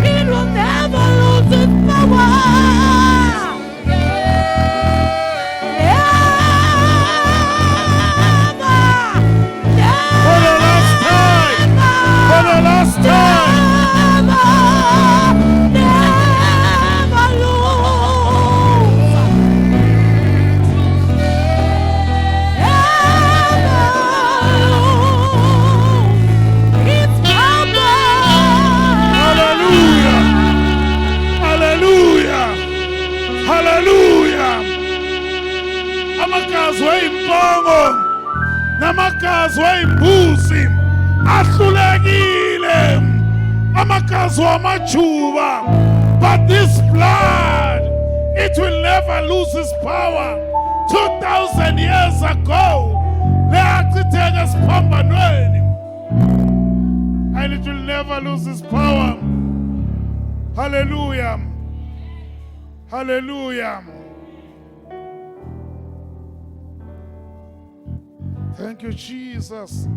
It will never lose its power. For the last time. For the last time. Never lose. It's power. Hallelujah. Hallelujah. Hallelujah. Amagazi wempongo namagazi wembuzi ahlulekile. Amagazi wamajuba. But this blood, it will never lose its power. 2,000 years ago, leachitheka siphambanweni. And it will never lose its power. Hallelujah. Hallelujah. Thank you, Jesus.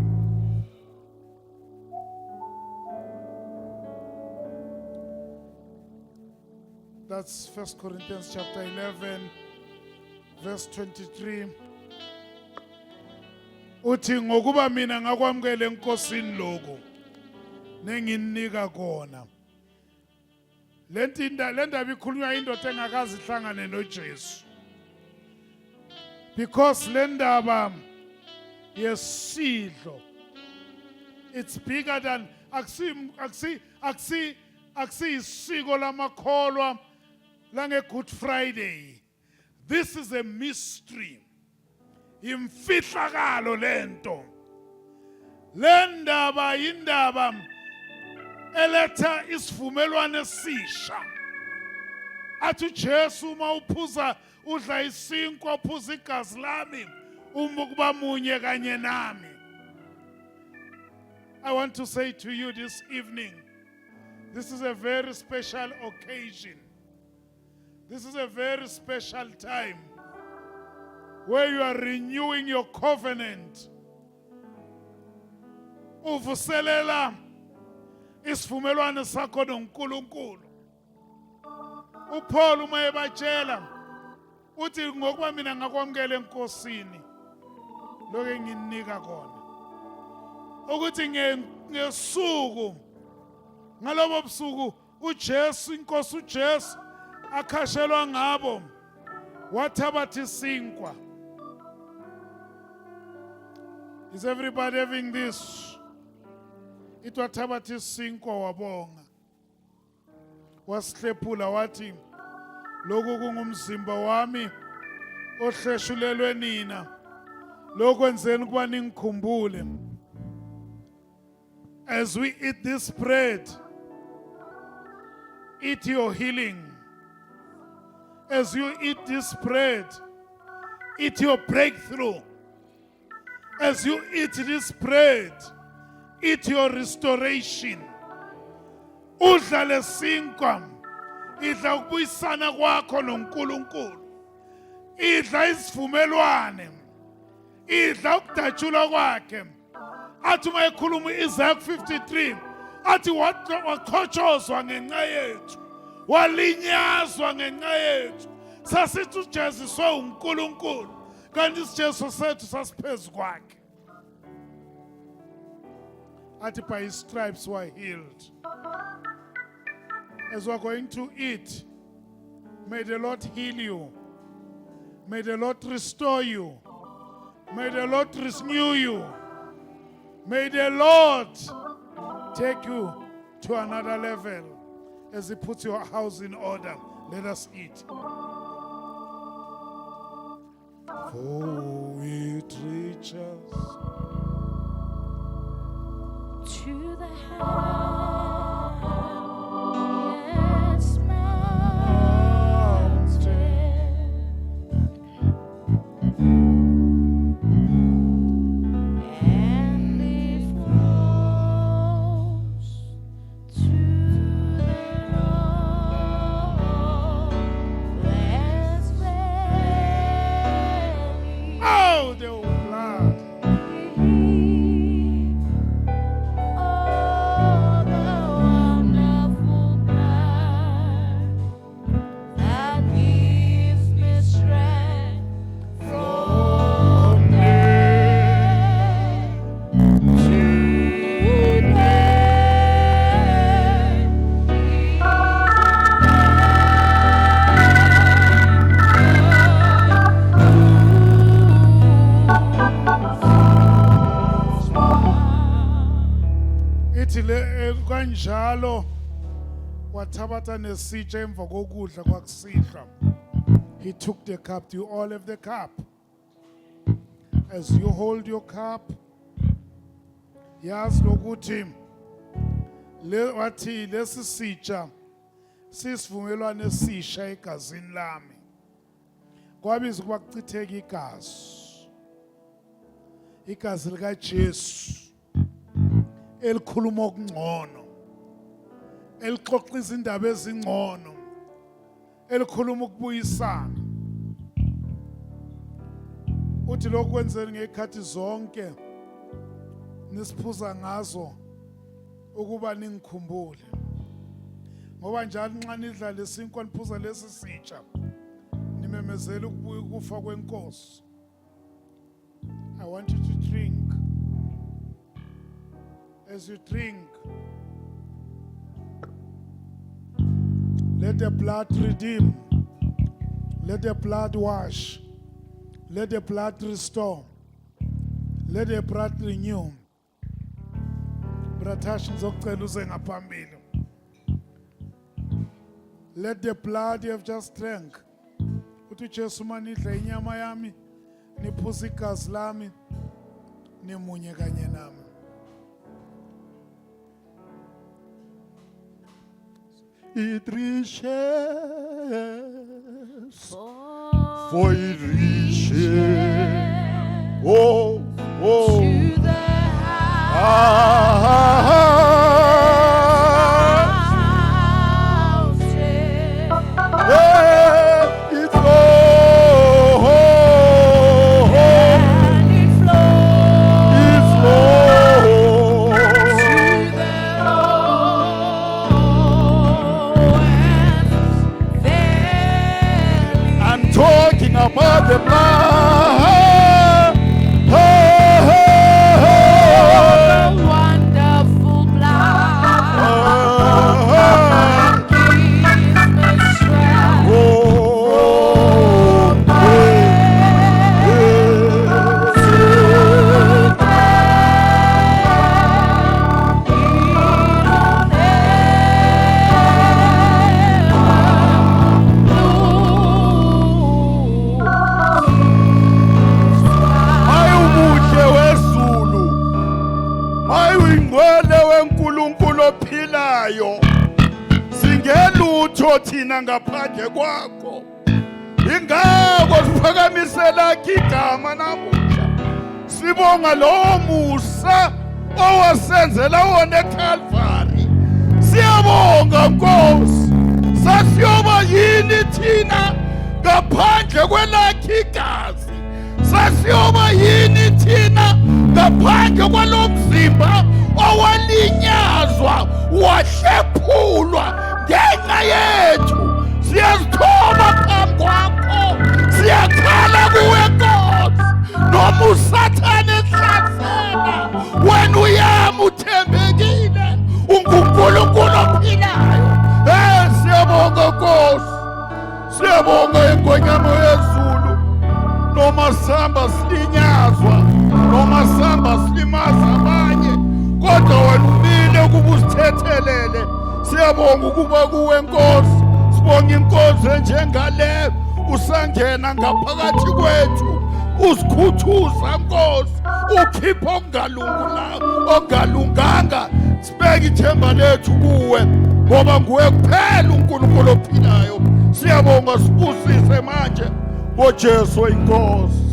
That's 1 Corinthians chapter 11, verse 23. Uthi ngokuba mina ngakwamukela enkosini lokho nenginika kona. Le ndaba ikhulunywa indoda engakazi ihlangane noJesu. Because le ndaba yesidlo, it's bigger than akusiyisiko lamakholwa lange Good Friday. This is a mystery. Imfihlakalo lento. Le ndaba yindaba eletha isivumelwano esisha. Athi uJesu uma uphuza udla isinkwa uphuza igazi lami uma kuba munye kanye nami. I want to say to you this evening, this is a very special occasion. This is a very special time where you are renewing your covenant. Uvuselela isivumelwano sakho noNkulunkulu. uPaul uma ebatshela uthi ngokuba mina ngakwamukela enkosini lokho enginika kona. Ukuthi ngesuku ngalobo busuku uJesu inkosi uJesu akhashelwa ngabo wathabatha isinkwa. Is everybody having this? Itwathabatha isinkwa wabonga. Wasihlephula wathi lokhu kungumzimba wami ohleshulelwe nina. Lokwenzeni kuba ningikhumbule. As we eat this bread, eat your healing. As you eat this bread, eat your breakthrough. As you eat this bread, eat your restoration. Udla lesinkwa, idla ukubuyisana kwakho noNkulunkulu. Idla isivumelwane. Idla ukudatshulwa kwakhe. Athi uma ekhuluma Isaiah 53, athi wakhotshozwa ngenxa yethu, walinyazwa ngenxa yethu. Sasithi ujeziswe uNkulunkulu, kanti isijezo sethu sasiphezu kwakhe. Athi by his stripes were healed. As we are going to eat, May the Lord heal you. May the Lord restore you. May the Lord renew you. May the Lord take you to another level as He puts your house in order. Let us eat. For it reaches to the highest mountain, and it flows to the lowest valley. oh, the blood. Oh, the wonderful blood that gives me strength from day to Ithi kanjalo wathabatha nesitsha emva kokudla kwakusidla. He took the cup. Do you all have the cup? As you hold your cup, yazi lokuthi wathi lesi sitsha sisivumelwano esisha egazini lami. Kwabiza ukuba kuchitheka igazi. Igazi lika Jesu. Elikhuluma okungcono, elixoxa izindaba ezingcono, elikhuluma ukubuyisana. Uthi lokhu kwenzeni ngekhathi zonke nisiphuza ngazo ukuba ningikhumbule. Ngoba njalo nxa nidla lesinkwa niphuza lesi sitsha nimemezela ukubuya ukufa kwenkosi. I want you to drink. As you drink, let the blood redeem, let the blood wash, let the blood restore, let the blood renew. Bratash ngizocela uze ngaphambili. Let the blood you have just drank. Uthi Jesu manidla inyama yami, niphuza igazi lami, nimunye kanye nami. It reaches, for it reaches, oh, oh, to the mountain, it's oh, and it flows to the lowest valley. I'm talking about the blood. The wonderful blood gives me strength Umuhle wezulu, ayingcwele weNkulunkulu ophilayo. Singelutho thina ngaphandle kwakho. Ingakho siphakamisela igama namuhla. Sibonga lo musa owasenzela wona eCalvary. Siyabonga Nkosi. Sasiyoba yini thina ngaphandle kwelakhe igazi? Sasiyoba yini thina ngaphandle kwalomzimba owalinyazwa wahlephulwa ngenxa yethu? Siyazithoba phambi kwakho, siyakhala kuwe Nkosi. Noma uSathane ehlasela, wena uyami uthembekile, unguNkulunkulu ophilayo. Siyabonga Nkosi. Siyabonga iNgonyama yezulu. Noma sihamba silinyazwa, noma sihamba silimaza abanye, kodwa wena umile ukuba usithethelele. Siyabonga ukuba kuwe Nkosi. Sibonga inkonzo enjengale usangena ngaphakathi kwethu. Usikhuthuza Nkosi, ukhipha okungalunganga. Sibeke ithemba lethu kuwe ngoba nguwe kuphela uNkulunkulu ophilayo. Siyabonga, sibusise manje ngoJesu inkosi.